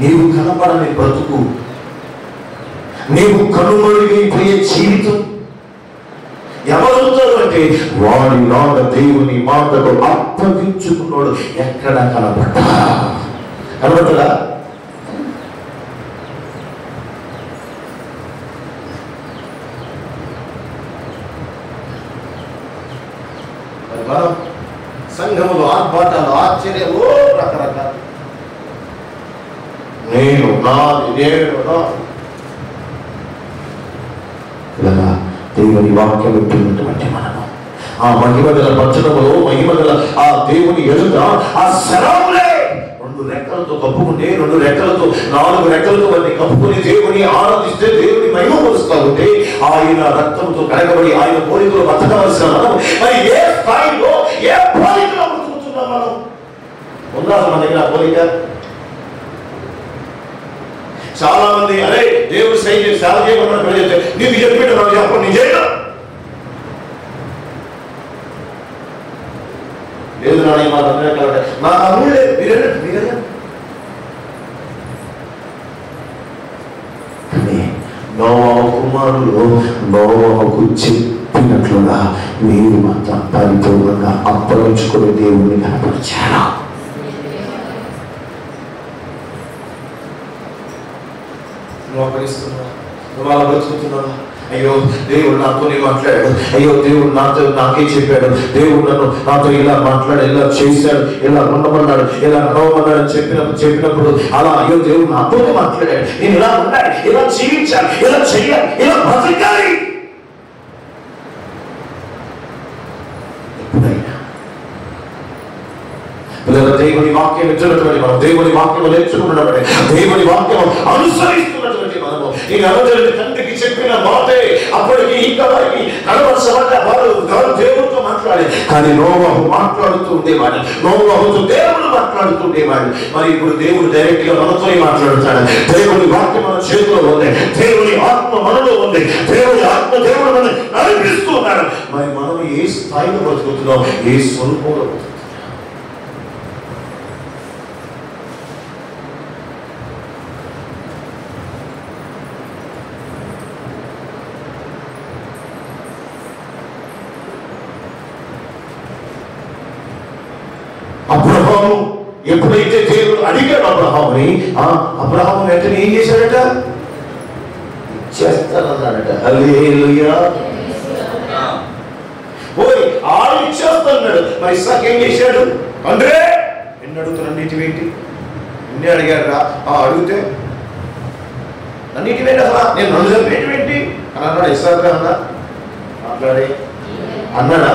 [SPEAKER 1] నీవు కనపడని బ్రతుకు, నీవు కనుమరుగైపోయే జీవితం ఎవరుతారు అంటే, వాడి నాన్న దేవుని మాటకు అప్పగించుకున్నాడు. ఎక్కడ కనబడతా? మనం సంఘములు, ఆర్భాటాలు, ఆశ్చర్యాలు రకరకాల నేను ఇలా దేవుని వాక్యం వింటున్నటువంటి మనము ఆ మహిమగల పట్టణములో, మహిమగల ఆ దేవుని ఎదుట ఆ శరాములే 2 రెక్కలతో కప్పుకుంటే, 2 రెక్కలతో 4 రెక్కలతో వాటిని కప్పుకుని దేవుని ఆరాధిస్తే, దేవుని మహిమ పరుస్తూ ఉంటే, ఆయన రక్తంతో కడగబడి ఆయన పోలికలో బతకవలసిన మనం మరి ఏ స్థాయిలో, ఏ పోలికలో బ్రతుకుతున్నాం మనం? ఉందా మన దగ్గర పోలిక? చాలా మంది అరే దేవుడు సేవ చేయమని ప్రజలు నీకు చెప్పిన నాకు చెప్పండి, నీ చేయడం లేదు. నాన్న మా తండ్రి కాబట్టి నా అమ్ముడే మీరే కానీ నోవహు కుమారులు నోవహుకు చెప్పినట్లుగా మీరు మాత్రం పరిపూర్ణంగా అప్పగించుకుని దేవుని కనపరిచారా? వాళ్ళ బ్రతుకుతున్నాను. అయ్యో దేవుడు నాతోనే మాట్లాడాడు, అయ్యో దేవుడు నాకే చెప్పాడు, దేవుడు నాతో ఇలా మాట్లాడాడు, ఇలా చేశాడు, ఇలా ఉండమన్నాడు, ఇలా నడవమన్నాడు అని చెప్పినప్పుడు అలా అయ్యో దేవుడు నాతోనే మాట్లాడాడు, నేను ఇలా ఉండాలి, ఇలా జీవించాలి, ఇలా చెయ్యాలి, ఇలా బ్రతకాలి. దేవుని వాక్యం ఇచ్చినటువంటి మనం, దేవుని వాక్యం నేర్చుకున్నటువంటి, దేవుని వాక్యం అనుసరిస్తున్నటువంటి మనము ఈ నలుగురి తండ్రికి చెప్పిన మాటే అప్పటికి ఇంకా వారికి కనబరచబడ్డ వారు దేవుడితో మాట్లాడే, కానీ నోవహు మాట్లాడుతూ ఉండేవాడు, నోవహుతో దేవుడు మాట్లాడుతుండేవాడు. మరి ఇప్పుడు దేవుడు డైరెక్ట్ గా మనతో మాట్లాడుతాడు. దేవుని వాక్యం మన చేతిలో ఉంది, దేవుని ఆత్మ మనలో ఉంది, దేవుని ఆత్మ దేవుడు మనం నడిపిస్తూ ఉన్నాడు. మరి మనం ఏ స్థాయిలో బతుకుతున్నాం, ఏ స్వరూపంలో బతుకుతున్నాం? అబ్రహాము ఎప్పుడైతే దేవుడు అడిగాడు అబ్రహాముని, అబ్రహాము వెంటనే ఏం చేశాడట? చేస్తానన్నాడట. హల్లెలూయా. ఓయ్ ఆడు ఇచ్చేస్తాడు. మరి ఇస్సాకు ఏం చేశాడు? అంటే ఎన్ని అడుగుతున్నాడు? అన్నిటివేంటి? ఎన్ని అడిగాడు రా? అడిగితే అన్నిటివేంటి? అసలు నేను రెండు చంపేటివేంటి అని అన్నాడు ఇస్సాకు. అన్నా మాట్లాడే అన్నాడా?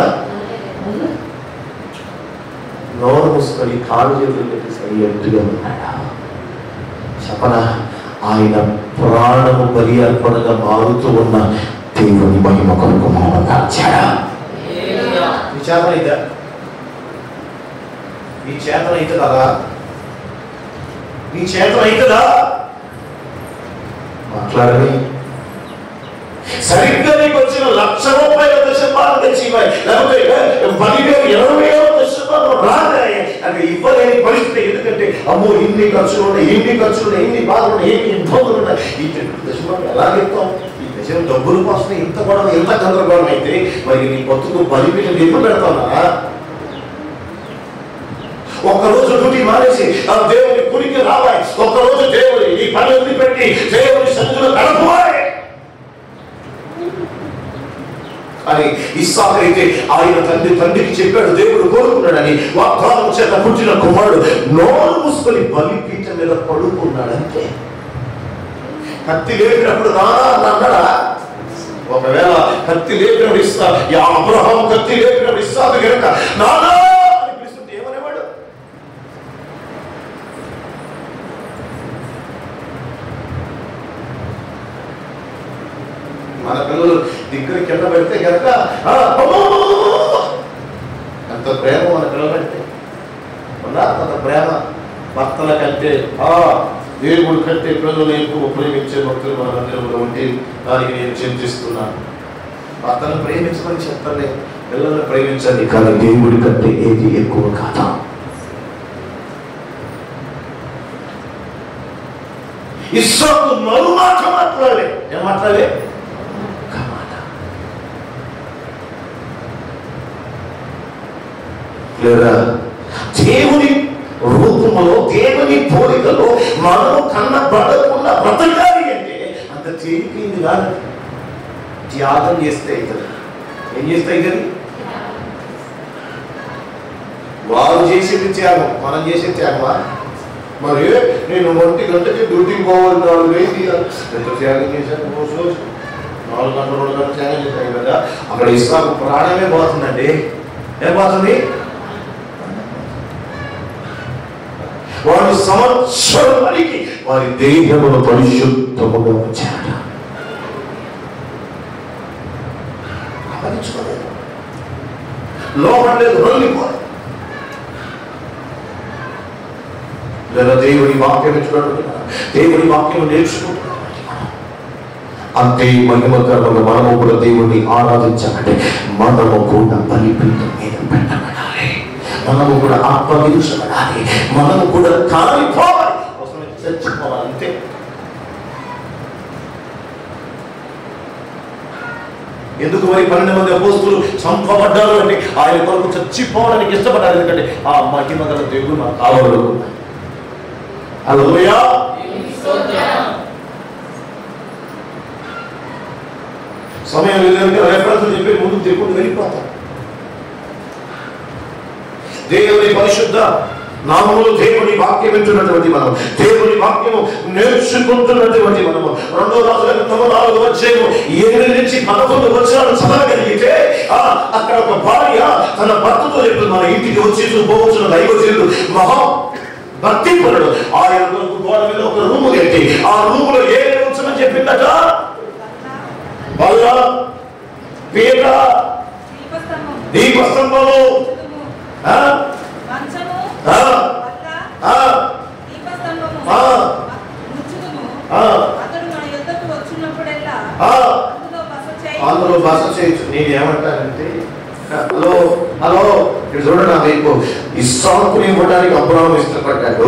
[SPEAKER 1] నోరు మూసుకొని కాలు చేతులు పెట్టి సైలెంట్గా ఉన్నాడా? చెప్పనా? ఆయన ప్రాణము బలి అర్పణగా మారుతూ ఉన్న దేవుని మహిమ కొరకు మౌనం దాచాడా? నీ చేతన అయితే, నీ చేతన అయితే కదా, నీ చేతన అవుతుందా? మాట్లాడని సరిగ్గా నీకు వచ్చిన ₹1,00,000 దశంభాగం తెచ్చి లేకపోతే 10,000 20,000 దశంభాగం రాదాయి అంటే ఇవ్వలేని పరిస్థితి. ఎందుకంటే అమ్మో ఇన్ని ఖర్చులు ఉన్నాయి, ఇన్ని ఖర్చులు ఉన్నాయి, ఇన్ని బాధలు ఉన్నాయి, ఎన్ని ఇబ్బందులు ఉన్నాయి. ఈ దశంభాగం ఎలా చెప్తాం? ఈ దశం డబ్బుల కోసం ఇంత గొడవ, ఎంత గందరగోళం అయితే మరి నీ బతుకు బలిపీఠం ఎందుకు పెడతానా? ఒక్కరోజు డ్యూటీ మానేసి దేవుని కురికి రావాలి, ఒక్కరోజు దేవుని ఈ పని వదిలిపెట్టి దేవుని సన్నిధిలో గడపాలి. అని ఇస్సాకు అయితే ఆయన తండ్రికి చెప్పాడు, దేవుడు కోరుకున్నాడని. వాగ్దానం చేత పుట్టిన కుమారుడు నోరు మూసుకొని బలిపీఠం మీద పడుకున్నాడంటే కత్తి లేపినప్పుడు నానా అన్నాడా? ఒకవేళ కత్తి లేపినప్పుడు అబ్రహాము కత్తి లేపినప్పుడు ఇస్సాకు కనుక నానా అని పిలుస్తుంటే ఏమనేవాడు? మన పిల్లలు దగ్గర కింద పెడితే కనుక అంత ప్రేమ మన పిల్లలు అంటే ఉన్నా, అంత ప్రేమ భర్తల కంటే దేవుడు కంటే పిల్లలు ఎక్కువ ప్రేమించే భక్తులు మన మందిరంలో ఉంటే దానికి నేను చింతిస్తున్నాను. భర్తను ప్రేమించమని చెప్తాను, పిల్లల్ని ప్రేమించండి, కానీ దేవుడి కంటే ఏది ఎక్కువ కాదా? ఇస్సాకు మరో మాట మాట్లాడలే. ఏం మాట్లాడలే? లేదా దేవుని రూపంలో, దేవుని పోలికలో మనము కన్నబడకుండా బ్రతకాలి అంటే అంత తేలికైంది కాదు. త్యాగం చేస్తే అవుతుంది. ఏం చేస్తే అవుతుంది? వారు చేసేది త్యాగం, మనం చేసే త్యాగమా? మరి నేను 1 గంటకి డ్యూటీకి పోవాలి, 4 ఎంత త్యాగం చేశాను? 4 గంటలు 2 గంటలు త్యాగం చేశాను కదా. అక్కడ ఇస్సాకు ప్రాణమే పోతుందండి. ఏం పోతుంది? వారు సంవత్సరానికి వారి దేహమును పరిశుద్ధముగా ఉంచాడు. లోపడలేదు, రొల్లిపోదు. లేదా దేవుని వాక్యం ఇచ్చుకుంటున్నా, దేవుని వాక్యం నేర్చుకుంటున్నా, అంతే మహిమకరంగా మనము కూడా దేవుణ్ణి ఆరాధించాలంటే మనము కూడా బలిపీఠం మీద పెట్టబడాలి, మనము కూడా ఆత్మవిరుషపడాలి, మనము కూడా కాలిపోవాలి, చచ్చిపోవాలి. అంతే. ఎందుకు మరి 12 మంది అపోస్తులు చంపబడ్డారు అంటే ఆయన కొరకు చచ్చిపోవడానికి ఇష్టపడ్డారు. ఎందుకంటే ఆ మహిమ గల దేవుడు మన కావలు. హల్లెలూయా. సమయం లేదంటే రెఫరెన్స్ చెప్పి ముందు తిరుగుతూ వెళ్ళిపోతారు. దేవుని పరిశుద్ధ నామములు దేవుని వాక్యం వింటున్నటువంటి మనం, దేవుని వాక్యము నేర్చుకుంటున్నటువంటి మనము 2 రాజుల 4వ అధ్యాయము 8 నుంచి 11 వచనాలు చదవగలిగితే అక్కడ ఒక భార్య తన భర్తతో చెప్తుంది, మన ఇంటికి వచ్చి పోవచ్చున్న దైవజనుడు మహా భక్తిపరుడు, ఆయన గోడ మీద ఒక రూము కట్టి ఆ రూములో ఏమేమి ఉంచమని చెప్పిందట? బల్ల, పీట, దీపస్తంభము, అందులో బస చేయొచ్చు. నేను ఏమంటానంటే, హలో హలో ఇక్కడ చూడండి, నా వైపు ఇస్సాకుని ఇవ్వడానికి అబ్రాహాము ఇష్టపడ్డాడు.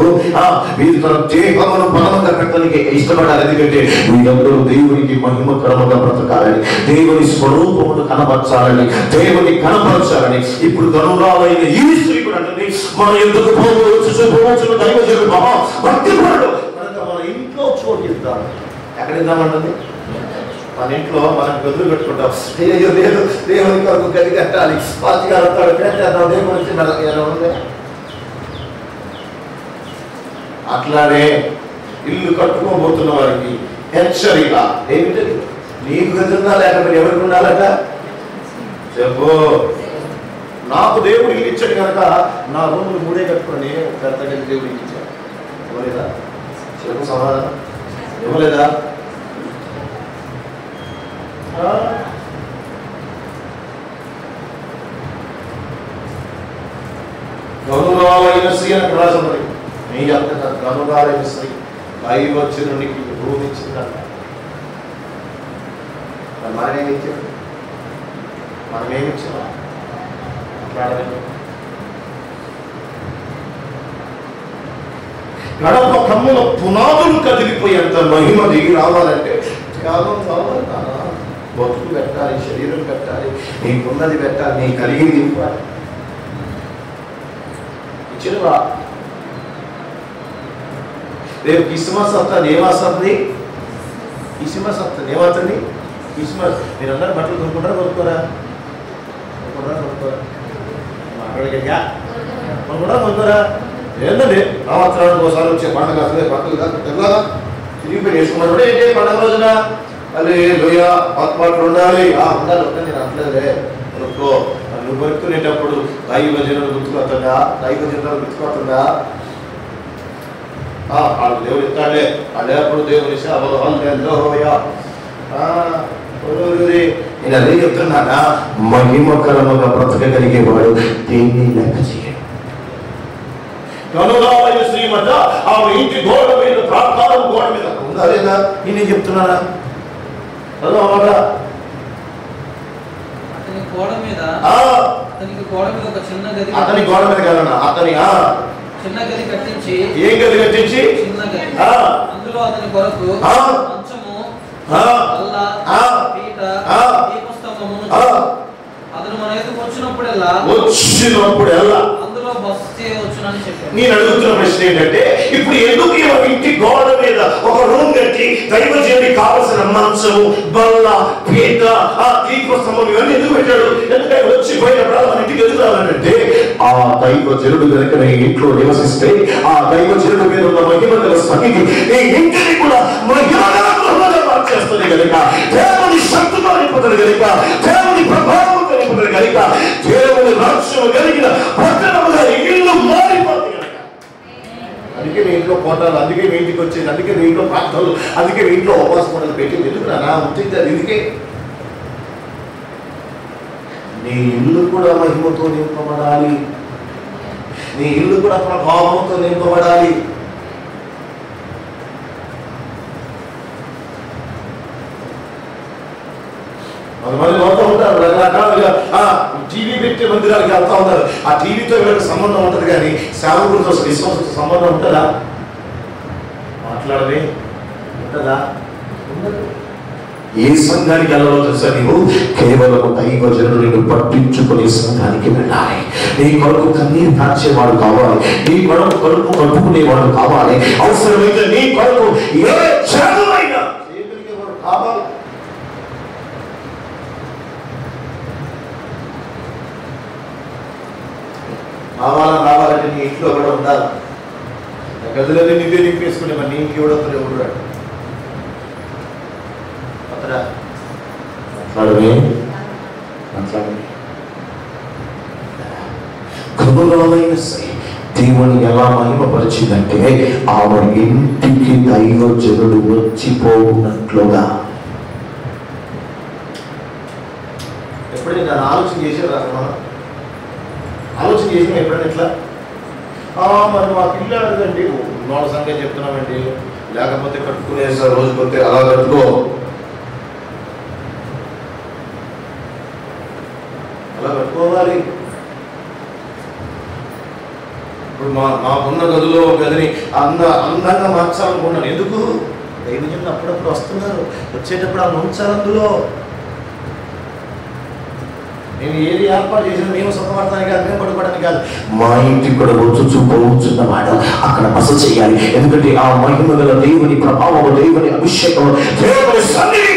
[SPEAKER 1] వీరు తన దేహమును బలముగా పెట్టడానికి ఇష్టపడ్డారు. ఎందుకంటే వీరందరూ దేవునికి మహిమకరముగా బ్రతకాలని, దేవుని స్వరూపమును కనపరచాలని, దేవుని కనపరచాలని. ఇప్పుడు గనురాలైన ఈ స్త్రీ కూడా అంటే మన ఎందుకు పోవచ్చు దైవజనుడు మహా భక్తిపరుడు కనుక మన ఇంట్లో చోటు ఇద్దాం. ఎక్కడ ఇద్దామంటుంది? మన ఇంట్లో మనం గదులు పెట్టుకుంటాం. లేదు దేవుని కొరకు గది కట్టాలి, పాచిగారు పెట్టేద్దాం దేవుని వచ్చి ఎలా ఉంది. అట్లానే ఇల్లు కట్టుకోబోతున్న వారికి హెచ్చరిక ఏమిటది? నీకు గది ఉందా లేకపోతే ఎవరికి ఉండాలట చెప్పు. నాకు దేవుడు ఇల్లు ఇచ్చాడు కనుక నా రూములు 3 కట్టుకుని పెద్ద గది దేవుడికి ఇచ్చాడు. ఇవ్వలేదా? చెప్పు సమాధానం. ఇవ్వలేదా? గనురాలైన స్త్రీ అని రాజమని మీ అంతటా గనురాలైన స్త్రీ దైవజనునికి బోధించిందంట. మనమేమిచ్చాడు? మనమేమిచ్చాం? గడప కమ్ముల పునాదులు కదిలిపోయేంత మహిమ దిగి రావాలంటే త్యాగం కావాలి. బతుకు పెట్టాలి, శరీరం పెట్టాలి, నీకున్నది పెట్టాలి, నీ కలిగింది ఇవ్వాలి. ఇచ్చినవా? రేపు క్రిస్మస్ వస్తుంది, ఏమొస్తుంది? క్రిస్మస్ వస్తుంది, ఏమవుతుంది? క్రిస్మస్ మీరందరూ బట్టలు కొనుక్కుంటారా కొనుక్కోరా? కొనుక్కోరా? మాట్లాడగలిగా కొనుక్కోరా? ఏంటండి సంవత్సరానికి ఒకసారి వచ్చే పండుగ అసలే బట్టలు కదా తిరిగిపోయి వేసుకున్నాడు. ఏంటి పండుగ రోజున అది లోయ ఆత్మట్లు ఉండాలి. ఉండాలి నేను అంటలేదే. కొనుక్కో. నువ్వు కొనుక్కునేటప్పుడు దైవజనులు గుర్తుకొస్తుందా? దైవజనులు గుర్తుకొస్తుందా? వాళ్ళు దేవుడు ఇస్తాడే, అప్పుడు దేవుడు నేను అదే చెప్తున్నానా, మహిమకరముగా బ్రతకగలిగేవాడు దేన్ని లెక్క చేయడు. గనురాలైన శ్రీమత ఆమె ఇంటి గోడ మీద ప్రాకారం గోడ మీద ఉందా లేదా? నేనే చెప్తున్నానా?
[SPEAKER 2] అతని గోడ మీద ఒక చిన్న గది,
[SPEAKER 1] అతని గోడ మీద కాదన్నా, అతని
[SPEAKER 2] చిన్న గది కట్టించి,
[SPEAKER 1] ఏం గది కట్టించి?
[SPEAKER 2] చిన్న గది. అందులో అతని కొరకు మంచము, బల్ల, పీట, దీపస్తంభమును అతను మన ఎదుకు వచ్చినప్పుడెల్లా అందులో బస చేయవచ్చునని చెప్పాడు. నేను అడుగుతున్న ప్రశ్న ఏంటంటే, ఇప్పుడు ఎందుకు ఇంటి గోడ మీద ఒక రూమ్ కట్టి దైవజనుడికి కావలసిన మంచము, బల్ల, పీట, దీపస్తంభం ఇవన్నీ ఎందుకు పెట్టాడు? ఎందుకంటే వచ్చి పోయినప్పుడు మన ఇంటికి ఎదురు రావాలంటే ఆ దైవజనుడు కనుక నీ ఇంట్లో నివసిస్తే ఆ దైవజనుడు మీద ఉన్న మహిమల సన్నిధి నీ ఇంటిని కూడా మహిమగా మార్చేస్తుంది కనుక, దేవుని శక్తితో నింపుతుంది కనుక, దేవుని ప్రభావం కనుక, దేవుని రాజ్యం కలిగిన పట్టణముగా ఇల్లు మారిపోతుంది కనుక. అందుకే మీ ఇంట్లో కోటాలు, అందుకే మీ ఇంటికి వచ్చేది, అందుకే మీ ఇంట్లో ప్రార్థనలు, అందుకే మీ ఇంట్లో ఉపవాస పండుగలు పెట్టింది. ఎందుకు నా ఉంటుంది అది? ఎందుకే నీ ఇల్లు కూడా మహిమతో నింపబడాలి, నీ ఇల్లు కూడా ప్రభావంతో నింపబడాలి. కొంతమంది పోతూ ఉంటారు రకరకాలుగా టీవీ పెట్టే మందిరాలకి వెళ్తా ఉంటారు. ఆ టీవీతో వీళ్ళకి సంబంధం ఉంటుంది, కానీ సేవకులతో విశ్వాసంతో సంబంధం ఉంటుందా? మాట్లాడమే ఉంటుందా? ఏ సంఘానికి వెళ్ళాలో తెలుసా? నీవు కేవలం దైవజనుడు నిన్ను పట్టించుకునే సంఘానికి వెళ్ళాలి. నీ కొరకు కన్నీరు కాచేవాడు కావాలి, నీ కొరకు కడుపు కట్టుకునేవాడు కావాలి, అవసరమైతే నీ కొరకు ఏ త్యాగమైనా చేయగలిగేవాడు కావాలి.
[SPEAKER 1] రావాలంటే నీ ఇంట్లో కూడా ఉండాలి. గదులన్నీ నువ్వే నింపేసుకునే మరి నీ ఇంటి ఎవడొస్తారు ఎవడు రాడు. కనురాలైన దేవుని ఎలా మహిమపరిచిందంటే ఆమె ఇంటికి దైవజనుడు వచ్చిపోయినట్లుగా. ఎప్పుడైనా దాన్ని ఆలోచన చేసేదా? మనం ఆలోచన చేసిన ఎప్పుడైనా ఇట్లా మరి మా పిల్లలండి నోడ సంఖ్య చెప్తున్నామండి, లేకపోతే కట్టుకునే రోజు కొద్ది అలా కట్టుకో, అలా కట్టుకోవాలి. ఇప్పుడు మాకున్న గదిలో గదిని అందంగా మార్చాలనుకున్నాను. ఎందుకు? దైవజనులు అప్పుడప్పుడు వస్తున్నారు, వచ్చేటప్పుడు ఆ ఉంచాలి. అందులో మేము ఏది ఏర్పాటు చేసినా మేము సుఖపడతానికి కాదు, మేము పడుకోవడానికి కాదు, మా ఇంటికి కూడా పోవచ్చున్నవాడు అక్కడ బస చేయాలి. ఎందుకంటే ఆ మహిమ గల దేవుని ప్రభావం, దేవుని అభిషేకం, దేవుని సన్నిధి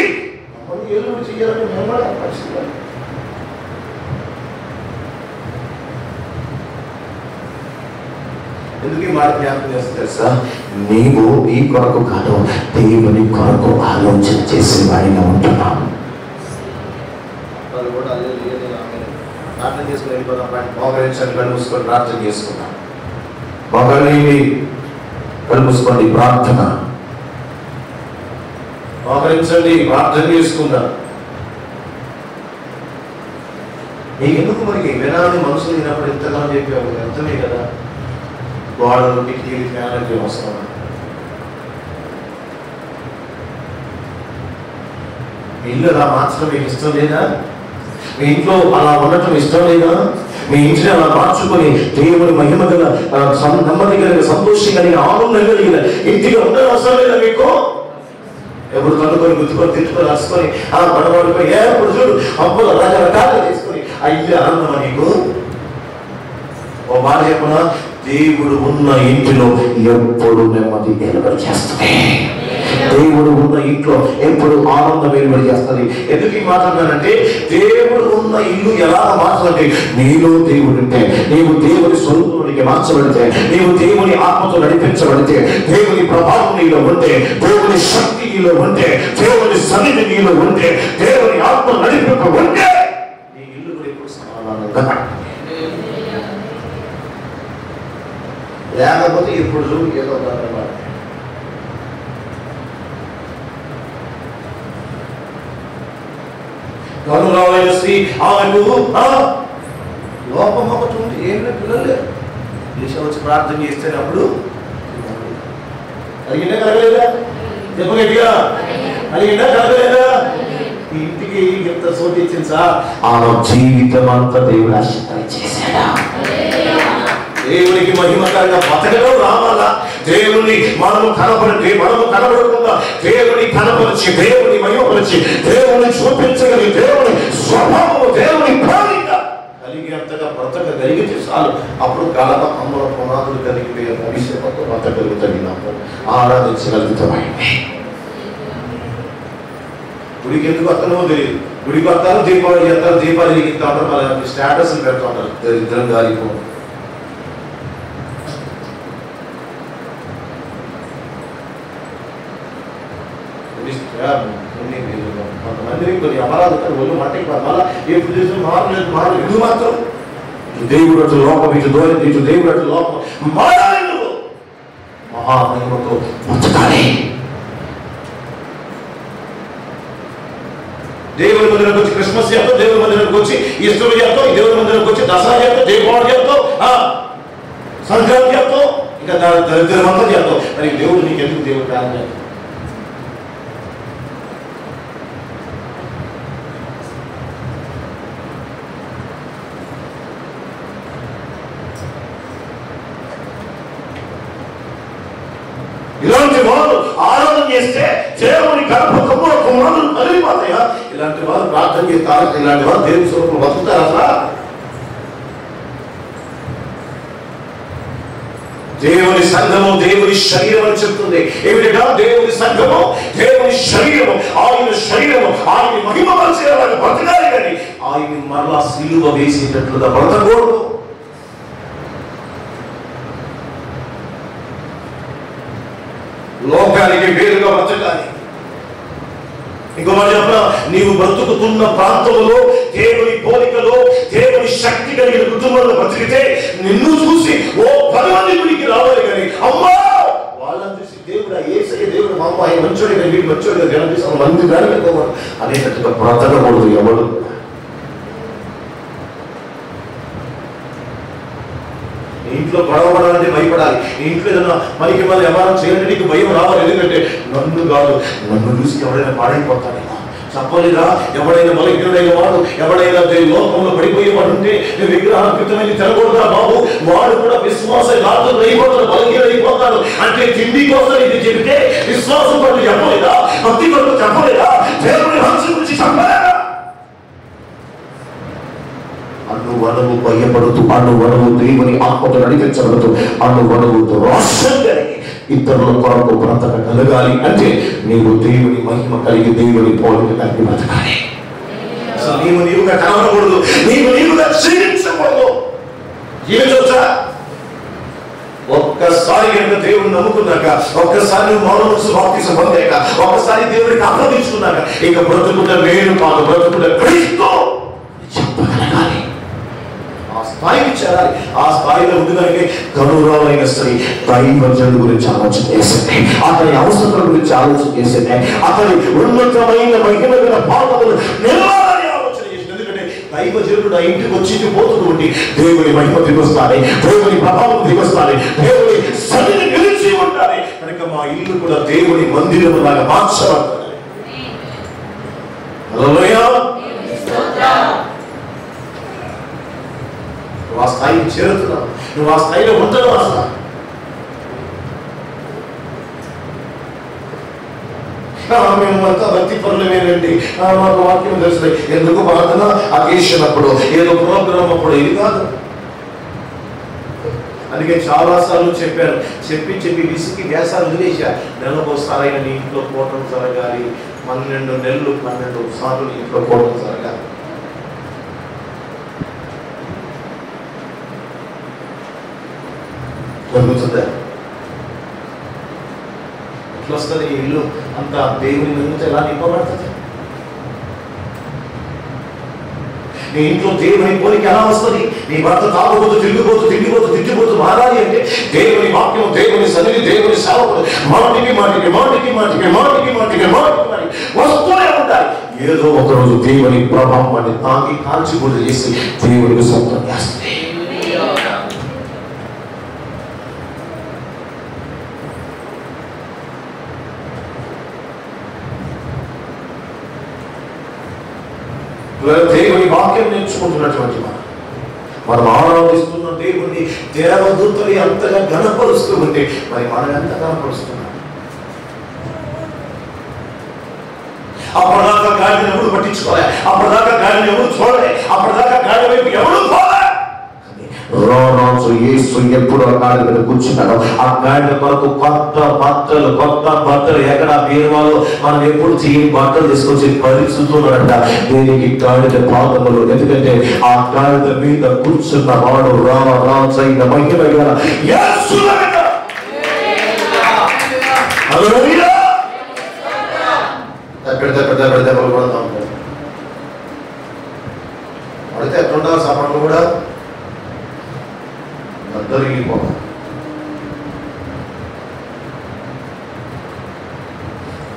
[SPEAKER 1] చేయాలని మేము కూడా ఏర్పాటు చేయాలి. ఎందుకు ఈ మాట జ్ఞాపకం చేస్తే తెలుసా? నీవు ఈ కొరకు కాదు, దేవుని కొరకు ఆలోచన చేసే వాడిగా ఉంటున్నావు. ప్రార్థన చేసుకుని వెళ్ళిపోదాం. మోకరించండి, కళ్ళు మూసుకొని ప్రార్థన చేసుకున్నాం. కళ్ళు మూసుకోండి, ప్రార్థన మోకరించండి, ప్రార్థన చేసుకుందాం. నీకెందుకు మరి వినాలని మనసులు వినప్పుడు ఎంతకాలం చెప్పావు? అర్థమే కదా. గోడలు కిటికీలు ఫ్యాన్లకి వస్తాను. మీ ఇల్లు అలా మార్చడం మీకు ఇష్టం లేదా? మీ ఇంట్లో అలా ఉండటం ఇష్టం లేదా? మీ ఇంటిని అలా మార్చుకొని దేవుని మహిమ గల నెమ్మది కలిగిన, సంతోషం కలిగిన, ఆనందం కలిగిన ఇంటిగా ఉండడం అవసరం లేదా మీకు? ఎప్పుడు కనుక్కొని గుర్తుకొని తిట్టుకొని రాసుకొని ఆ పడబడిపోయి ఎప్పుడు చూడు అప్పులు రకరకాలుగా తీసుకొని ఆ ఇల్లు ఆనందమా నీకు? ఓ మాట చెప్పనా, దేవుడు ఉన్న ఇంటిలో ఎప్పుడు నెమ్మది వెలువడి చేస్తుంది. దేవుడు ఉన్న ఇంట్లో ఎప్పుడు ఆనందం వెలువడి చేస్తుంది. ఎందుకు ఈ మాట్లాడానంటే, దేవుడు ఉన్న ఇల్లు ఎలా మార్చాలంటే, నీలో దేవుడు ఉంటే, నీవు దేవుని స్వరూపానికి మార్చబడితే, నీవు దేవుని ఆత్మతో నడిపించబడితే, దేవుని ప్రభావం నీలో ఉంటే, దేవుని శక్తి నీలో ఉంటే, దేవుని సన్నిధి నీలో ఉంటే, దేవుని ఆత్మ నడిపింప ఉంటే, నీ ఇల్లు కూడా ఎప్పుడు సమాధానంగా, లేకపోతే ఇప్పుడు ఏదో కనురాలైన స్త్రీ ఆమెకు లోపం ఒకటి ఉంది. ఏమైనా పిల్లలు లేరు. దేశం వచ్చి ప్రార్థన చేస్తేనప్పుడు కలిగిందా కలగలేదా? చెప్పగట్టిగా కలిగిందా కలగలేదా? ఇంటికి ఎంత సోటి ఇచ్చింది సార్. ఆమె జీవితం అంతా దేవుడు ఆశీర్వాదం చేశాడా? దేవునికి మహిమకరంగా బతకడం రావాలా? దేవుని మనము కనబడకుండా దేవుని కనపరిచి, దేవుని మహిమపరిచి, దేవుని చూపించగలిగి, దేవుని స్వభావము, దేవుని ప్రేమిక కలిగేంతగా బ్రతకగలిగితే చాలు. అప్పుడు కలప అమ్మల పునాదులు కలిగిపోయే భవిష్యత్తు బ్రతకగలుగుతాడు. ఆరాధించగలుగుతామైంది. గుడికి ఎందుకు వస్తానో తెలియదు. గుడికి వస్తారు, దీపావళి చేస్తారు, దీపాలు వెలిగిస్తా ఉంటారు, మళ్ళీ స్టేటస్లు పెడతా ఉంటారు. దరిద్రం గాలిపో కొంతమంది కొన్ని అపరాధం ఒళ్ళు మట్టికి మళ్ళీ ఏ ప్రదేశం మారలేదు. ఇది మాత్రం దేవుడు అటు లోపం, ఇటు దూరం, ఇటు దేవుడు అటు లోపం మారాలి. నువ్వు మహామహిమతో బతకాలి. దేవుని మందిరానికి వచ్చి క్రిస్మస్ చేస్తాం, దేవుని మందిరానికి వచ్చి ఈస్టర్ చేస్తాం, దేవుని మందిరానికి వచ్చి దసరా చేస్తాం, దీపావళి చేస్తాం, సంక్రాంతి చేస్తాం, ఇంకా దరిద్రం అంతా చేస్తాం. మరి దేవుడు నీకు ఎందుకు దేవుడు కాదు? ఇలాంటి వారు ఆరాధన చేస్తే దేవుని గర్భ కుమారులు కలిగిపోతాయా? ఇలాంటి వారు ప్రార్థన చేస్తారా? ఇలాంటి వారు దేవుని స్వరూపం బతుకుతారా? దేవుని సంఘము దేవుని శరీరం అని చెప్తుంది. ఏమిటా దేవుని సంఘము, దేవుని శరీరము, ఆయన శరీరము, ఆయన మహిమ పరిచేయాలని బ్రతకాలి. కానీ ఆయన మరలా సిలువ వేసేటట్లుగా బ్రతకూడదు. లోకానికి వేరుగా బ్రతకాలి. ఇంకో మాట చెప్పిన, నీవు బ్రతుకుతున్న ప్రాంతంలో దేవుని పోలికలో దేవుని శక్తి కలిగిన కుటుంబంలో బ్రతికితే నిన్ను చూసి ఓ 10 మంది గుడికి రావాలి. కానీ అమ్మా వాళ్ళని చూసి దేవుడు ఏసయ్య దేవుడు మా అమ్మాయి మంచోడి వీడు మంచోడి చూసి మంది దానికి పోవాలి అనేటట్టుగా బ్రతకకూడదు ఎవరు. ఇంట్లో గొడవపడాలంటే భయపడాలి. నీ ఇంట్లో ఏదైనా మనకి మళ్ళీ వ్యవహారం చేయాలంటే నీకు భయం రావాలి. ఎందుకంటే నన్ను కాదు, నన్ను చూసి ఎవడైనా పాడైపోతాడేమో చెప్పలేదా. ఎవడైనా బలహీనుడైన వాడు, ఎవడైనా లోకంలో పడిపోయేవాడు ఉంటే నేను విగ్రహాకృతమైన తినకూడదా బాబు, వాడు కూడా విశ్వాస రాత్రులు అయిపోతాడు, బలహీనైపోతాడు. అంటే తిండి కోసం ఇది చెబితే విశ్వాసం పట్ల చెప్పలేదా, భక్తి పట్ల చెప్పలేదా, దేవుడి హంస గురించి చెప్పలేదా? అణువణువు భయపడుతూ, అణువణువు దేవుని ఆత్మతో నడిపించబడుతూ, అణువణువుతో రోషం కలిగి ఇతరుల కొరకు బ్రతకగలగాలి. అంటే నీవు దేవుని మహిమ కలిగి దేవుని పోలిక కలిగి బ్రతకాలి. నీవుగా కనబడకూడదు, నీవుగా క్షీణించకూడదు. జీవించవచ్చా? ఒక్కసారి కనుక దేవుని నమ్ముకున్నాక, ఒక్కసారి నువ్వు మౌనముసు బాప్తిసం పొందాక, ఒక్కసారి దేవుడికి అప్పగించుకున్నాక ఇక బ్రతుకుట నేను కాదు, బ్రతుకుట క్రీస్తు చెప్పగలగాలి. ఆ స్థాయికి చేరాలి. ఆ స్థాయిలో ఉండడానికి కనురాలైన స్త్రీ దైవజనుడి గురించి ఆలోచన చేసింది, అతని అవసరాల గురించి ఆలోచన చేసింది, అతని ఉన్నతమైన మహిళల పాత్రలు నిలవాలని ఆలోచన చేసింది. ఎందుకంటే దైవజనుడు ఆ ఇంటికి వచ్చి పోతూ ఉండి దేవుని మహిమ దిగొస్తాలి, దేవుని ప్రభావం దిగొస్తాలి, దేవుని సన్నిధి నిలిచి ఉండాలి. కనుక మా ఇల్లు కూడా దేవుని మందిరం లాగా మార్చబడాలి. హల్లెలూయా. నువ్వు ఆ స్థాయికి చేరుతున్నావు, నువ్వు ఆ స్థాయిలో ఉంటావు. అసలు మేమంతా భక్తి పనులమేనండి, మాకు వాక్యం తెలుసు, ఎందుకు ప్రార్థన అకేషన్ అప్పుడు, ఏదో ప్రోగ్రామ్ అప్పుడు, ఇది కాదు. అందుకే చాలాసార్లు చెప్పాను, చెప్పి విసికి వ్యాసాలు వదిలేసా. నెలకోసారైనా నీ ఇంట్లో కూటం జరగాలి, 12 నెలలు 12 సార్లు నీ ఇంట్లో కూటం జరగాలి. జరుగుతుందా? ఎట్లా వస్తుంది ఈ ఇల్లు అంతా దేవుని నుంచి ఎలా నింపబడుతుంది? నీ ఇంట్లో దేవుని పోలిక ఎలా వస్తుంది? నీ భర్త తాగుబోతూ తిండిపోతూ మారాలి అంటే దేవుని వాక్యం, దేవుని సన్నిధి, దేవుని సేవకులు మాటికి వస్తూనే ఉంటాయి. ఏదో ఒకరోజు దేవుని ప్రభావాన్ని తాకి కాల్చిబుడి చేసి దేవునికి సొంతం చేస్తుంది. దేవుని వాక్యం నేర్చుకుంటున్నటువంటి మనం ఆరాధిస్తున్న దేవుని దేవదూతలు అంతగా గణపరుస్తూ ఉంటే మరి మనం ఎంత గణపరుస్తున్నాం? అప్పటిదాకా గాడిని ఎవరు పట్టించుకోలే, అప్పటిదాకా గాడిని ఎవరు చూడలే, అప్పటిదాకా గాడి వైపు ఎవరు పోలే. రాజు యేసు ఎప్పుడు ఆ గాడి మీద కూర్చున్నాడో ఆ గాడి కొరకు కొత్త బట్టలు ఎక్కడ బీరువాలో మనం ఎప్పుడు తీయని బట్టలు తీసుకొచ్చి పరిస్థితున్నాడంట. దీనికి గాడిద పాదములు. ఎందుకంటే ఆ గాడిద మీద కూర్చున్న వాడు రాజు అయిన మహిమ గల యేసు. దెబ్బలు పడతా ఉంటాడు. పడితే ఎట్లుంటారు సపట్లు కూడా దొరికిపోవాలి.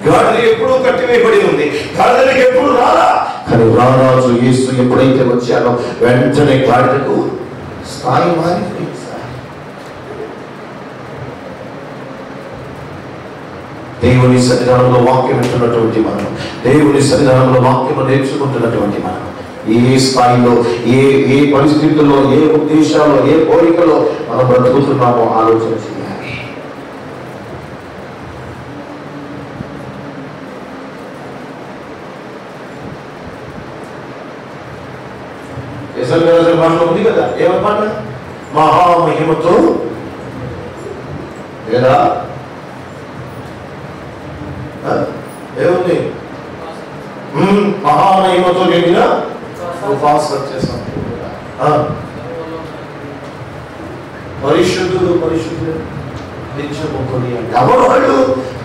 [SPEAKER 1] గాడిద ఎప్పుడూ కట్టివేయబడి ఉంది, గాడిదకి ఎప్పుడు రాలా. కానీ రారాజు యేసు ఎప్పుడైతే వచ్చాడో వెంటనే గాడిదకు స్థాయి మారింది. దేవుని సన్నిధానంలో వాక్యం వింటున్నటువంటి మనం, దేవుని సన్నిధానంలో వాక్యం నేర్చుకుంటున్నటువంటి మనం ఏ స్థాయిలో, ఏ పరిస్థితుల్లో, ఏ ఉద్దేశాల్లో, ఏ కోరికలో మనం బ్రతుకుతున్నామో ఆలోచన చేయాలి. భాషలో ఉంది కదా, ఏమన్నమాట? మహామహిమతో లేదా ఏముంది? మహామహిమతో నిండిన పరిశుద్ధుడు నిత్యము కొనియాడు. ఎవరు వాళ్ళు?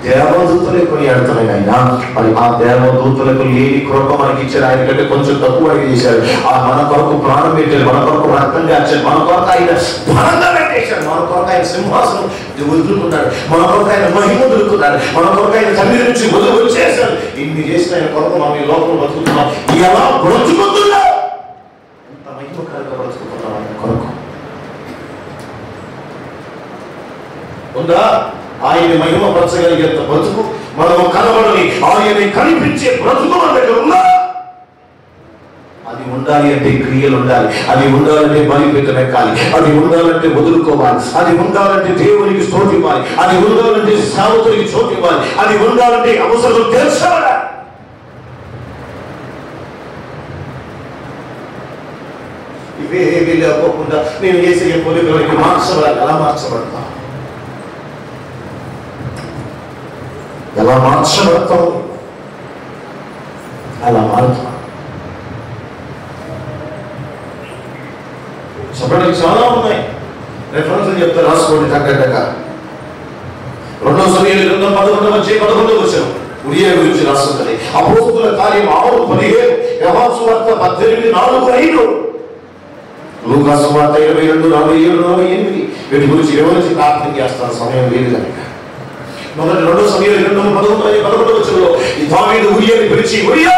[SPEAKER 1] దేవదూతలే కొనియాడుతున్నాయి ఆయన. మరి ఆ దేవదూతలకు లేని కృప మనకి ఇచ్చాడు. ఆయన కంటే కొంచెం తక్కువ చేశాడు. ఆ మన కొరకు ప్రాణం పెట్టాడు, మన కొరకు రక్తం కాచాడు, మన కొరకు ఆయన బలంగా పెట్టేశాడు, మన కొరకు ఆయన సింహాసనం వదులుకున్నాడు, మన కొరకు ఆయన మహిమ వదులుకున్నాడు, మన కొరకు ఆయన తండ్రి నుంచి వదులు వచ్చేసాడు. ఇన్ని చేసిన ఆయన కొరకు మనం ఈ లోకంలో బతుకుతున్నాం. ఎలా బ్రతుకుతున్నా ఎంత మహిమకరంగా బ్రతుకుతున్నాం ఆయన కొరకు. ఉందా? ఆయన మహిమపరచగలిగేంత బ్రతుకు, మనము కనబడని ఆయన కనిపించే బ్రతుకు మన దగ్గర ఉందా? అది ఉండాలి అంటే క్రియలు ఉండాలి, అది ఉండాలంటే బలిపీఠం ఎక్కాలి, అది ఉండాలంటే వదులుకోవాలి, అది ఉండాలంటే దేవునికి స్తోత్రం ఇవ్వాలి, అది ఉండాలంటే సేవకునికి చోటు ఇవ్వాలి, అది ఉండాలంటే అవసరం తెలుసుకోవాలి. ఇవేమీ లేకోకుండా నేను చేసే పోలికలకి మార్చబడాలి. ఎలా మార్చబడతా? ఎలా మార్చబడతావు? అలా మారుతా. చెప్పడానికి చాలా ఉన్నాయి, రెఫరెన్స్ చెప్తా, రాసుకోండి తగ్గట్టుగా. 2 సమూయేలు 11 వచ్చాం ఉరియా గురించి రాస్తుంది. అపోస్తుల కార్యం 6:15, యోహాను సువార్త 18:4-5, లూకా సువార్త 22:47-48. వీటి గురించి వివరించి ప్రార్థన చేస్తాను, సమయం లేదు కనుక. మొదటి 2 సమూయేలు 11 వచ్చంలో ఈ దావీదు ఉరియాని పిలిచి, ఉరియా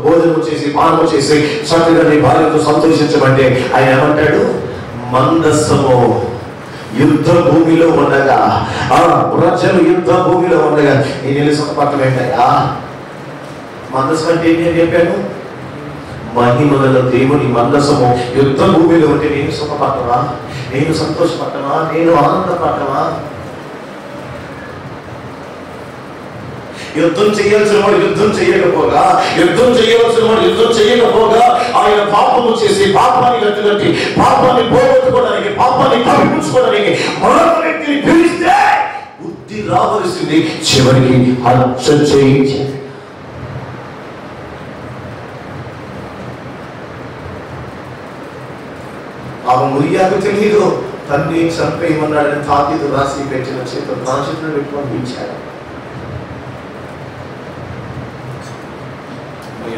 [SPEAKER 1] భోజనం చేసి పానము చేసి చక్కగా నీ భార్యతో సంతోషించమంటే ఆయన ఏమంటాడు? మందస్సము యుద్ధ భూమిలో ఉండగా, ప్రజలు యుద్ధ భూమిలో ఉండగా నేను వెళ్ళి సుఖపట్టం ఏంటయ్యా? మందస్సం అంటే ఏంటి అని చెప్పాను? మహిమగల దేవుని మందసము యుద్ధ భూమిలో ఉంటే నేను సుఖపట్టవా? నేను సంతోషపట్టవా? నేను ఆనందపట్టవా? యుద్ధం చేయాల్సిన వాడు యుద్ధం చేయకపోగా, యుద్ధం చేయవలసిన వాడు యుద్ధం చేయకపోగా, ఆయన పాపము చేసి పాపాన్ని గట్టుకట్టి పాపాన్ని పోగొట్టుకోవడానికి, పాపాన్ని కప్పించుకోవడానికి మరొక వ్యక్తిని పిలిస్తే బుద్ధి రావలసింది. చివరికి హత్య చేయించి ఆమె ఉరియాకు తెలియదు తన్ని చంపేయమన్నాడని తాకీదు రాసి పెట్టిన చేతులు నా చేతులు పెట్టుకొని ఇచ్చాడు.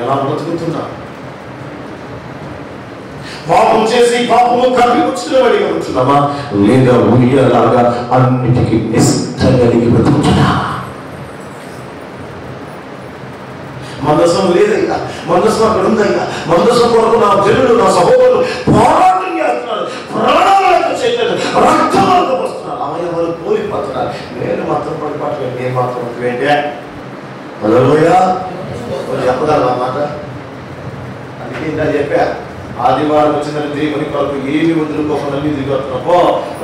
[SPEAKER 1] ఎలా బ్రతుకుతున్నా? పాపం చేసి పాపము కప్పిపుచ్చిన వాడిగా ఉంటున్నామా, లేదా ఉరియలాగా అన్నిటికీ నిష్ఠ కలిగి బ్రతుకుతున్నా? మందసం లేదయ్యా, మందసం అక్కడ ఉందయ్యా, మందసం కొరకు నా జనులు నా సహోదరులు పోరాటం చేస్తున్నారు, ప్రాణాలకు చేయలేదు, రక్తాలకు వస్తున్నారు, అవయవాలు పోలిపోతున్నారు. నేను మాత్రం పడిపట్టలేదు, నేను మాత్రం ఏంటే హల్లెలూయా చెప్పగలవా మాట? అందుకే ఇంకా చెప్పా, ఆదివారం వచ్చిన దేవుని కొరకు ఏమి వదులుకోకుండా దిగొస్తున్నపో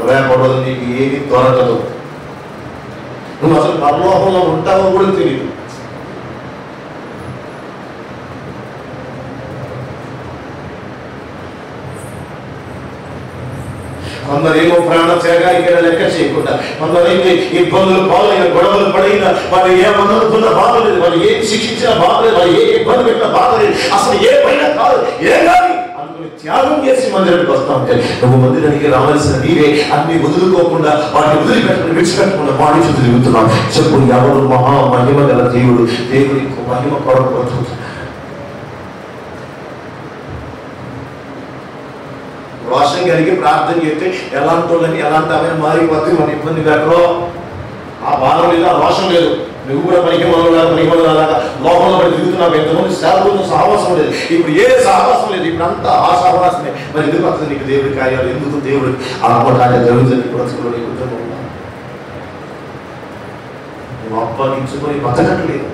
[SPEAKER 1] రేపటి నీకు ఏమి దొరకదు. నువ్వు అసలు పరలోకంలో ఉంటావో కూడా తెలియదు. కొందరేమో ప్రాణ త్యాగానికి లెక్క చేయకుండా, కొందరైతే ఇబ్బందులు పాలైన, గొడవలు పడిన, వారు ఏమనుకున్న బాధ లేదు, వారు ఏం శిక్షించిన బాధ లేదు, వారు ఏ ఇబ్బంది పెట్టిన బాధ లేదు, అసలు ఏ పైన కాదు, ఏ కానీ అనుకుని త్యాగం చేసి మందిరానికి వస్తా ఉంటే నువ్వు మందిరానికి రావాల్సిన నీవే అన్ని వదులుకోకుండా, వాటిని వదిలిపెట్టుకుని విడిచిపెట్టకుండా వాడి చుట్టూ తిరుగుతున్నావు. చెప్పు, ఎవరు మహా మహిమ గల దేవుడు? దేవుడి మహిమ కొరకు బతుకుతున్నాడు. రోషం కలిగి ప్రార్థన చేస్తే ఎలాంటి వాళ్ళని ఎలాంటి ఆమె మారిపోతే మన ఇబ్బంది పెట్టరో ఆ బాధ లేదు, ఆ రోషం లేదు. నువ్వు కూడా పనికి మనలాగా లోపల పడి తిరుగుతున్నావు. ఎంతమంది సేవకులతో సహవాసం లేదు, ఇప్పుడు ఏ సహవాసం లేదు, ఇప్పుడు అంతా ఆ సహవాసమే. మరి ఎందుకు వస్తుంది నీకు దేవుడి కార్యాలు? ఎందుకు దేవుడు ఆత్మకార్య జరుగుతుంది బ్రతుకులో? నీ ఉద్యోగం నువ్వు అప్పగించుకొని బతకట్లేదు.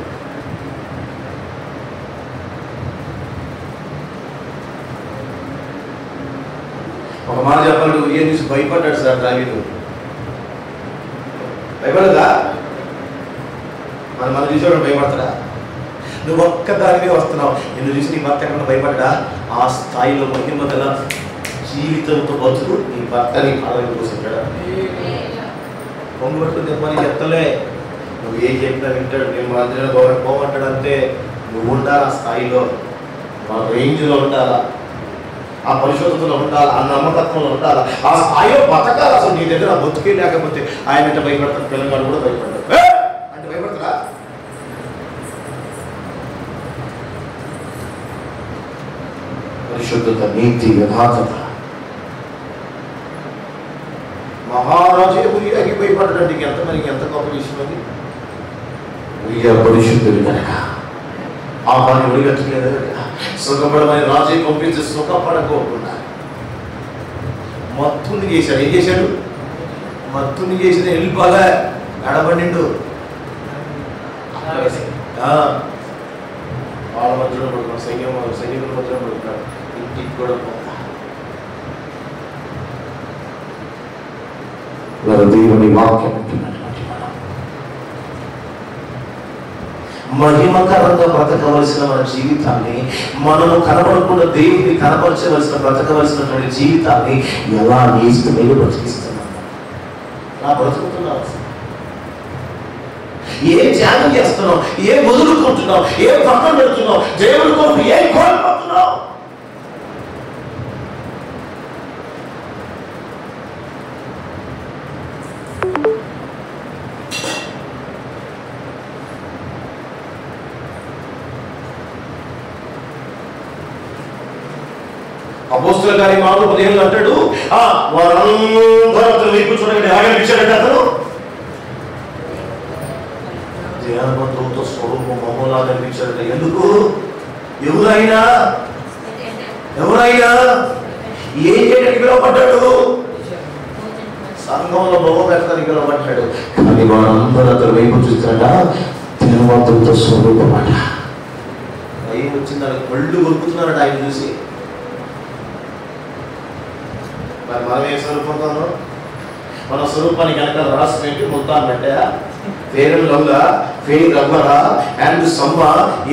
[SPEAKER 1] ఒక మాట చెప్పాలి, ఏం చూసి భయపడ్డాడు సార్ దావీదు. భయపడదా? మనం చూసేవాడు భయపడతాడా? నువ్వు ఒక్క దానివే వస్తున్నావు, నిన్ను చూసి నీ భర్త ఎక్కడ భయపడ్డా? ఆ స్థాయిలో మహిమ గల జీవితంతో బతుకు. నీ భర్త నీ పాదం కూర్చుంటాడా? పొంగు పట్టుకుని చెప్పని చెప్తలే, నువ్వు ఏం చెప్పినా వింటాడు. నేను మా అందరిలో పోమంటాడు. అంతే, నువ్వు ఉండాలి ఆ స్థాయిలో, మా రేంజ్లో ఉండాలా. ఆ పరిశుద్ధతలో ఉండాలి, ఆ నమ్మకత్వంలో ఉండాలి, ఆ స్థాయిలో బతకాలి. అసలు నీ దగ్గర బతుకే లేకపోతే ఆయన అంటే భయపడతాడు, తెలంగాణ కూడా భయపడతాడు అంటే భయపడతారా? పరిశుద్ధత, నీతి, యథార్థత. మహారాజే ఉరియాకి భయపడడానికి ఎంత గొప్ప విషయం అది. ఉరియా పరిశుద్ధుడు కనుక ఆ పని ఉడిగట్టలేదు. సుఖపడమని రాజే పంపించి సుఖపడకోకుండా మత్తుని చేశాడు. ఏం చేశాడు? మత్తుని చేసిన వెళ్ళిపోలే, నడబడిండు. వాళ్ళ మధ్యలో పడుకున్నాడు, సైనికుల మధ్యలో పడుకున్నాడు. ఇంటికి కూడా దేవుని వాక్యం ఉంటున్నటువంటి మహిమకరంగా బ్రతకవలసిన మన జీవితాన్ని, మనము కనబడకుండా దేవుని కనపరచవలసిన బ్రతకవలసినటువంటి జీవితాన్ని ఎలా నీకు బ్రతికిస్తున్నాం? నా బ్రతుకుతున్నాం. ఏ త్యాగం చేస్తున్నాం, ఏ వదులుకుంటున్నాం, ఏ పక్కన పెడుతున్నాం, దేవుడి కొరకు ఏ కోల్పోతున్నాం? అపోస్తల కార్యములు 15 అంటాడు, వారందరూ వైపు చూడండి ఆగనిపించాడట. అతను దేవదూత స్వరూపం మమ్మల్లా కనిపించాడట. ఎందుకు? ఎవరైనా ఏం చేయడానికి పిలువబడ్డాడు? సంఘంలో బొమ్మ పెట్టడానికి పిలువబడ్డాడు. కానీ వారందరూ అతని వైపు చూస్తాడ. దేవదూత స్వరూపం అట. భయం వచ్చిందని కళ్ళు కొరుకుతున్నారట ఆయన చూసి. మరి మనం ఏ స్వరూపంతో? మన స్వరూపానికి వెనక రహస్యం ఏంటి? మొత్తాన్ని పెట్టా ఫేరల్ లవ్లా, ఫెయిర్ రబ్బరా, అండ్ సమ్మ.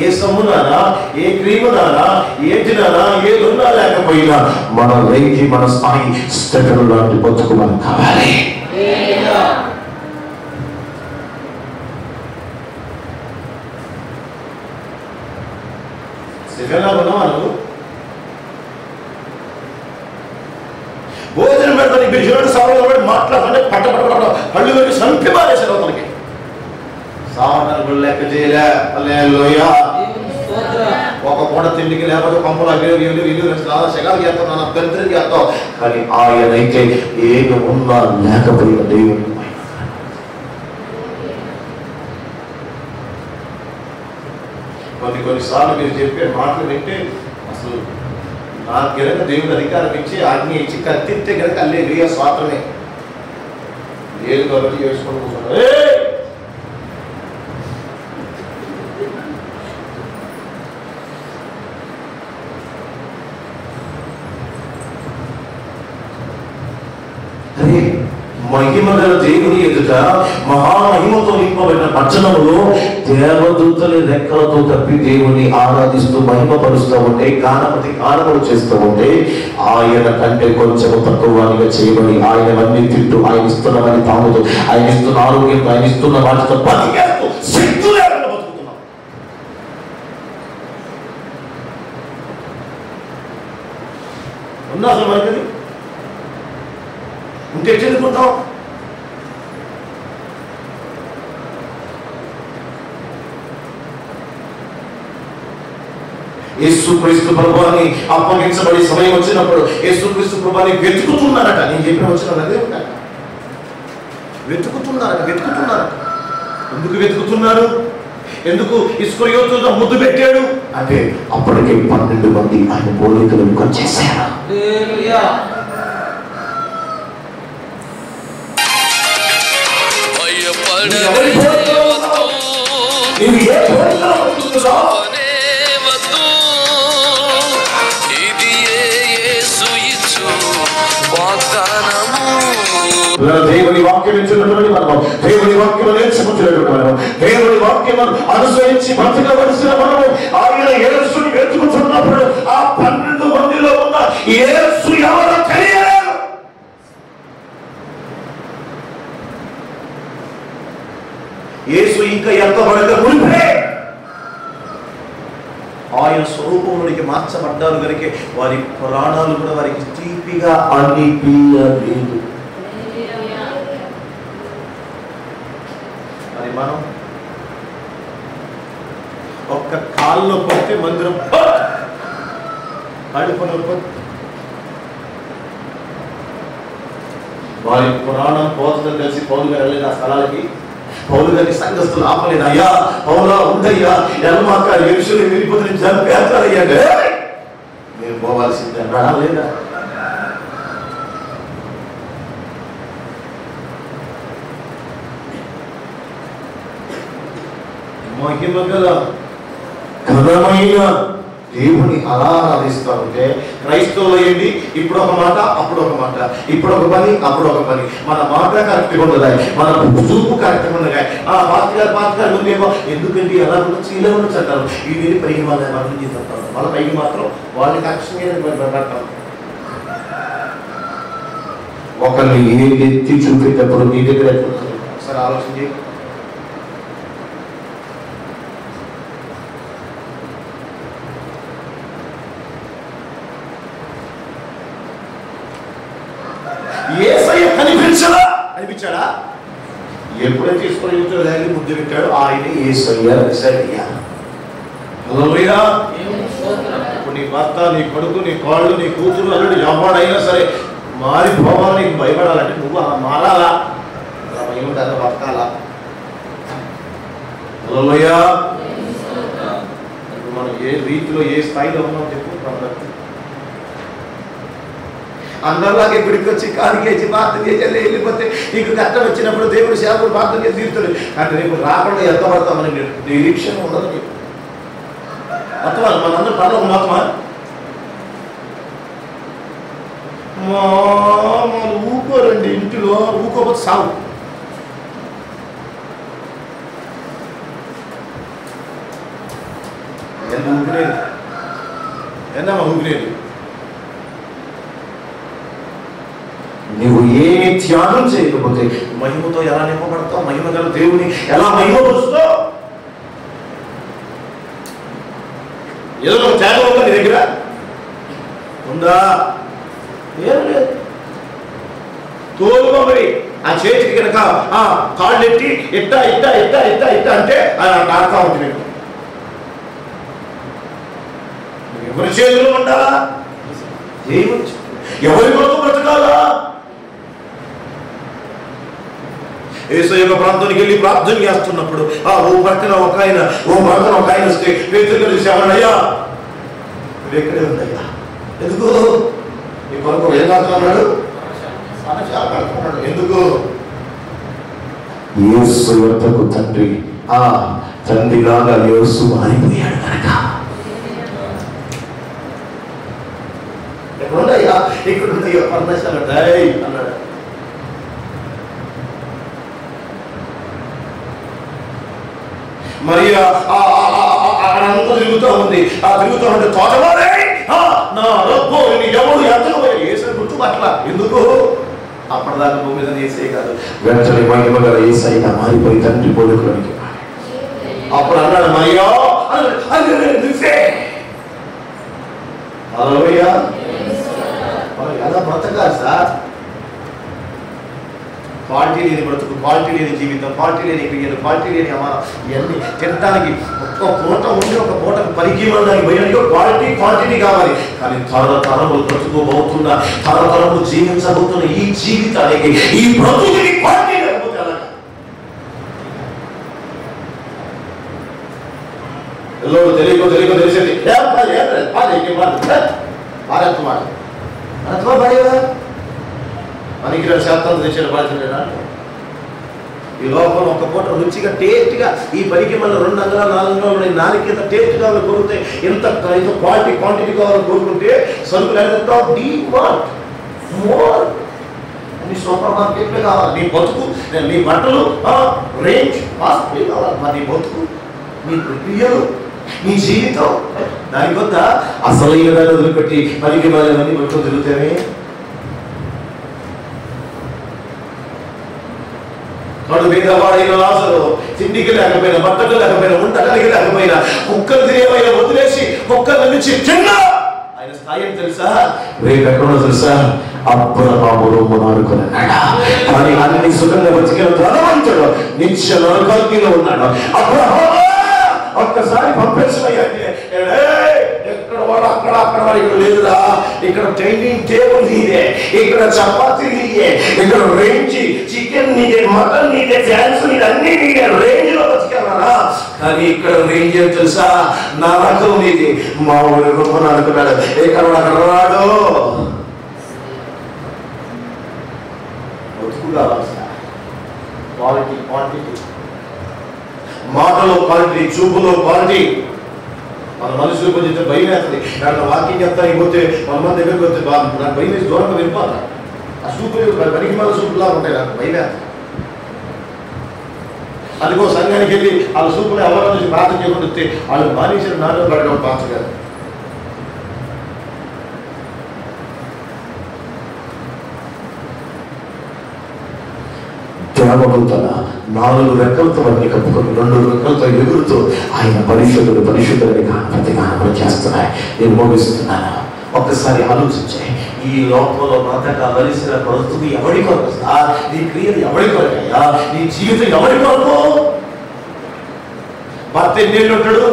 [SPEAKER 1] ఏ సమ్మునానా, ఏ క్రీమునానా, ఏంటినానా, ఏ లున్నా లేకపోయినా మన రేంజ్, మన స్థాయి స్థితులు లాంటి బతుకు మనకు కావాలి. స్థితిలా ఉన్నావా నువ్వు? భోజనం పెడతాను బిజుడు సాగులు మాట్లాడుతుంటే పట్ట పళ్ళు వెళ్ళి సంపి మారేశారు అతనికి. సావటానికి లెక్క చేయలే. ఒక పూట తిండికి లేకపోతే పంపలు ఇల్లు శగాలు చేస్తాను, అభ్యంతరం చేస్తావు. కానీ ఆయనైతే ఏమి ఉన్నా లేకపోయినా దేవుడు. కొన్నిసార్లు మీరు చెప్పే మాటలు వింటే అసలు నాకు గనక దేవుడు అధికారం ఇచ్చి ఆజ్ఞ ఇచ్చి కత్తిస్తే గనక అల్లే స్వాతంత్రమే లేదు కాబట్టి చేసుకుంటున్నాడు. మహిమ గల దేవుని ఎదుట మహామహిమతో నింపబడిన పట్టణంలో దేవదూతల రెక్కలతో తప్పి దేవుని ఆరాధిస్తూ మహిమపరుస్తూ ఉంటే, గానములు చేస్తూ ఉంటే, ఆయన కంటే కొంచెం తక్కువగా చేయబడి ఆయనవన్నీ తింటూ, ఆయన ఇస్తున్నవన్నీ తాగుతూ, ఆయన ఇస్తున్న ఆరోగ్యం, ఆయన ఇస్తున్న వాటితో బతికేస్తూ శక్తి లేకుండా బతుకుతున్నాం. ఉన్నా అసలు మనకి ఇంకే చెందుకుంటాం. యేసుక్రీస్తు ప్రభువుని అప్పగించబడి సమయం వచ్చినప్పుడు యేసుక్రీస్తు ప్రభువుని వెతుకుతున్నారట. నేను చెప్పిన వచ్చిన అదే వెతుకుతున్నారట. ఎందుకు వెతుకుతున్నారు? ఎందుకు ఇస్కరియోతుతో ముద్దు పెట్టాడు అంటే అప్పటికే 12 మంది ఆయన పోలికలను వచ్చేసారు. దేవుని వాక్యం ఇచ్చినటువంటి మనం, దేవుని వాక్యం నేర్చుకుంటున్నటువంటి మనం, దేవుని వాక్యం అనుసరించి బ్రతకవలసిన మనము ఆయన యేసుని వెతుకుతున్నప్పుడు ఆ 12 మందిలో ఉన్న యేసు ఎవరో తెలియలేదు. యేసు ఇంకా ఎత్తబడక మునిపే ఆయన స్వరూపంలోనికి మార్చబడ్డారు కనుక వారి ప్రాణాలు కూడా వారికి తీపిగా అనిపించలేదు. మరి మనం ఒక్క కాల్లో పడితే మందిరం వారి పురాణం పోతుందని తెలిసి పౌలు గారు వెళ్ళిన ఆ స్థలాలకి పౌలు గారి సంఘస్థులు ఆపలేదు. అయ్యా పౌలా ఉందయ్యా, ఎల్మాక ఎరుషులు వెళ్ళిపోతున్న చంపేస్తారయ్యాడు, మీరు పోవాల్సిందే లేదా? మహిమ గల ఘనమైన దేవుని అలా ఆరాధిస్తూ ఉంటే క్రైస్తవులు ఏంటి, ఇప్పుడు ఒక మాట అప్పుడు ఒక మాట, ఇప్పుడు ఒక పని అప్పుడు ఒక పని, మన మాట కరెక్ట్గా ఉండదా, మన చూపు కరెక్ట్గా ఉండగా పాతగారు ముందేమో ఎందుకండి ఎలా ఉండొచ్చు ఇలా ఉండొచ్చు అంటారు. వీడిని పైకి మనం చేస్తారు, వాళ్ళ పైకి మాత్రం వాళ్ళని కరెక్షన్ పెడతాం. ఒకరిని ఏదెత్తి చూపేటప్పుడు నీ దగ్గర ఎట్లుంటుంది ఒకసారి ఆలోచన చేయి. యేసయ్య అనిపించాడా? ఎప్పుడైతే తీసుకొని ముద్దు పెట్టాడు ఆయన యేసయ్య. హల్లెలూయా. ఇప్పుడు నీ భర్త, నీ కొడుకు, నీ కాళ్ళు, నీ కూతురు, అల్లుడు ఎవడైనా సరే మారిపోవాలి, నీకు భయపడాలంటే నువ్వు అలా మారాలా, అలా భయం ఉండాలి, బతకాలా. హల్లెలూయా. ఇప్పుడు మనం ఏ రీతిలో ఏ స్థాయిలో ఉన్నాం చెప్పు. అందరిలాగే గుడికి వచ్చి కాడికేసి ప్రార్థన చేసి వెళ్ళిపోతే నీకు కష్టం వచ్చినప్పుడు దేవుడు సేవకుడు ప్రార్థన చేసి తీరుతాడు. కానీ రేపు రాకుండా ఎంత పడతామని నిరీక్షణ ఉండదు. మొత్తం మనందరూ పర్లోకి మొత్తమా ఊకోరండి, ఇంటిలో ఊకోకపోతే సాగు. ఎంత ఊపిరేది, ఎంతమ్మా ఊపిరేది. నువ్వు ఏ త్యాగం చేయకపోతే మహిమతో ఎలా నింపబడతావు, మహిమ గల దేవుని ఎలా మహిమపరుస్తావు? ఏదో ఒక త్యాగం ఉందా నీ దగ్గర? ఉందా? ఏం లేదు. తోలుగా మరి ఆ చేతికి కనుక కాళ్ళు ఎట్టి ఇట్ట ఇట్ట ఇట్ట ఇట్ట ఇట్ట అంటే ఆయన ఆడుతూ ఉంటుంది. ఎవరి చేతిలో ఉండాలా? ఎవరి కొరకు బ్రతకాలా? యేసయ్య యొక్క ప్రాంతానికి వెళ్ళి ప్రార్థన చేస్తున్నప్పుడు ఓ పక్కన ఒక ఆయన వస్తే పేతురు చూసామన్నయ్యా నువ్వు ఎక్కడే ఉందయ్యా, ఎందుకు నీ కొరకు ఏం కాస్తున్నాడు, ఎందుకు? యేసు యొద్దకు తండ్రిలాగా యేసు మారిపోయాడు కనుక. ఎక్కడుందయ్యా, ఇక్కడుందయ్యా పరమేశ్వర అన్నాడు. మరి అక్కడంతా తిరుగుతూ ఉంది. తిరుగుతూ ఉంటే తోటవారే నా రబ్బు ఎవరు ఎంతలో ఏసై గుర్తుపట్ల. ఎందుకు? అప్పటిదాకా భూమి మీద ఏసై కాదు, వెంటనే మహిమ గల యేసయ్య మారిపోయి తండ్రి పోలికలోనికి. అప్పుడు అన్నాడు మరియా నువ్వే. హల్లెలూయా. ఎలా బ్రతకాలి సార్? క్వాలిటీ లేని బ్రతుకు, క్వాలిటీ లేని జీవితం, క్వాలిటీ లేని క్రియలు, క్వాలిటీ లేని ఇవన్నీ తినడానికి ఒక్క పూట ఉండి ఒక పూటకు పరిగీమడానికి పోయినట్టు క్వాలిటీ కావాలి. కానీ తరతరములు బ్రతుకోబోతున్న, తరతరములు జీవించబోతున్న ఈ జీవితానికి, ఈ బ్రతుకుని క్వాలిటీ లేకపోతే అలాగా తెలిసేది పనికిరాని శాతం తెచ్చిన బాధ్యత. ఈ లోపల ఒక పూట రుచిగా టేస్ట్గా ఈ పనికి మళ్ళీ 2 అంగాలు 4 అంగాలు నాలుగేత టేస్ట్ కావాలి కోరితే, ఎంత క్వాంటిటీ కావాలని కోరుకుంటే సరుకులు ఎంత మోర్ నీ సూపర్ మార్కెట్లే కావాలి. నీ బతుకు, నీ బట్టలు రేంజ్ కాస్ట్లీ కావాలి. మరి నీ బతుకు, నీ క్రియలు, నీ జీవితం దాని కొత్త అసలైన దాన్ని వదిలిపెట్టి పనికి మళ్ళీ బతుకు తిరుగుతామే. వాడు పేదవాడైన లాజరు తిండికి లేకపోయినా, బట్టకు లేకపోయినా, ఉండడానికి లేకపోయినా, కుక్కలు తినేవైనా వదిలేసి కుక్కల నుంచి తిన్నా. ఆయన స్థాయి తెలుసా? రేపు ఎక్కడో తెలుసా? అబ్రహామును అనుకున్నాడు. కానీ అన్ని సుఖంగా బతికిన ధనవంతుడు నిత్య నరకాగ్నిలో ఉన్నాడు. అబ్రహాము ఒక్కసారి పంపించమయ్యంటే ఎక్కడ వాడు అక్కడ, అక్కడ వాడు ఇక్కడ లేదురా. ఇక్కడ డైనింగ్ టేబుల్ నీదే, ఇక్కడ చపాతీ నీదే, ఇక్కడ రేంజ్ చికెన్ నీదే, మటన్ నీదే, ఫ్యాన్స్ నీదే, అన్ని నీదే, రేంజ్ లో బతికారా. కానీ ఇక్కడ రేంజ్ ఏం తెలుసా? నరకం నీది. మా ఊరి రూపం అనుకున్నాడు. ఎక్కడ అక్కడ రాడు. క్వాలిటీ క్వాంటిటీ, మాటలో క్వాలిటీ, చూపులో క్వాలిటీ. మన మనుషులు కొంచెం భయం వేస్తుంది. దాంట్లో వాకింగ్ ఎంత అయిపోతే మన మంది దగ్గరికి వస్తే నాకు భయం వేసి దూరంగా వెళ్ళిపోతా. ఆ సూపులు పనికి మన సూపులాగా ఉంటాయి. నాకు భయం వేస్తుంది. అందుకో సంఘానికి వెళ్ళి వాళ్ళ సూపులు ఎవరో నుంచి ప్రార్థన చేయకుండా వస్తే వాళ్ళు మానేసిన నాలో పడడం పాత్ర కాదు. దేవదూతల 4 రెక్కలతో వాటిని కప్పుకొని 2 రెక్కలతో ఎగురుతూ ఆయన పరిశుద్ధుడు పరిశుద్ధుడిని ప్రతిగానం చేస్తున్నాయి. నేను ముగిస్తున్నాను. ఒక్కసారి ఆలోచించే, ఈ లోకంలో బ్రతకవలసిన పరిస్థితి ఎవరి కొరకు? నీ క్రియలు ఎవరి కొరకయ్యా? నీ జీవితం ఎవరి కొరకు? భర్త ఎన్నేళ్ళు ఉంటాడు?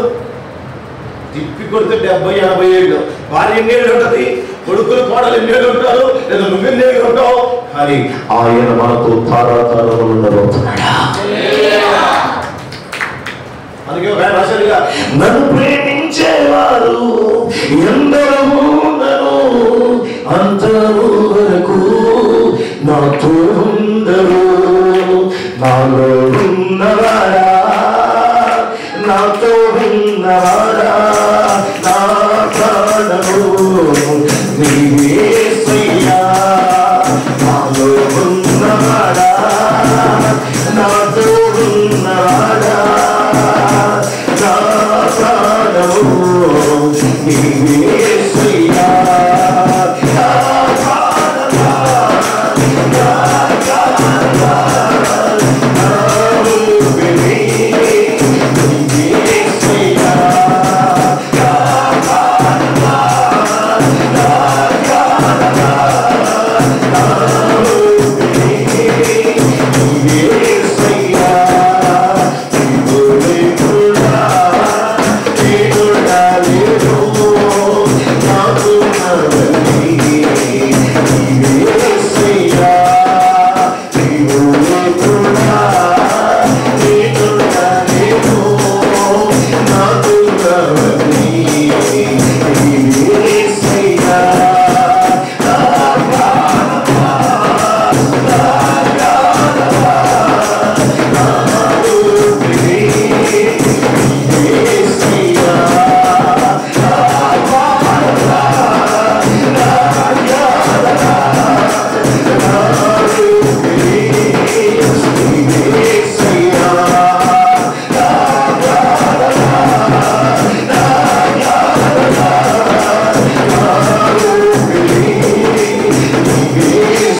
[SPEAKER 1] తిప్పి కొడితే 70-80 ఏళ్ళు. భార్య ఎన్నేళ్ళు ఉంటుంది? కొడుకులు కోడలు ఎన్నేళ్ళు ఉంటారు? లేదా నువ్వెన్నేళ్ళు ఉంటావు? కానీ ఆయన మనకు తారాతారములు ఉండబోతున్నాడా? అందుకే రాశారుగా, నన్ను ప్రేమించేవారు ఎందరో ఉండరు, అంతము వరకు నాతో ఉండరు. నాలో ఉన్నవాడా, నాతో ఉన్నవాడా, నా ప్రాణము నీవేసయ్యా. నాలో ఉన్నవాడా, నాతో ఉన్నవాడా, నా ప్రాణము నీవేసయ్యా.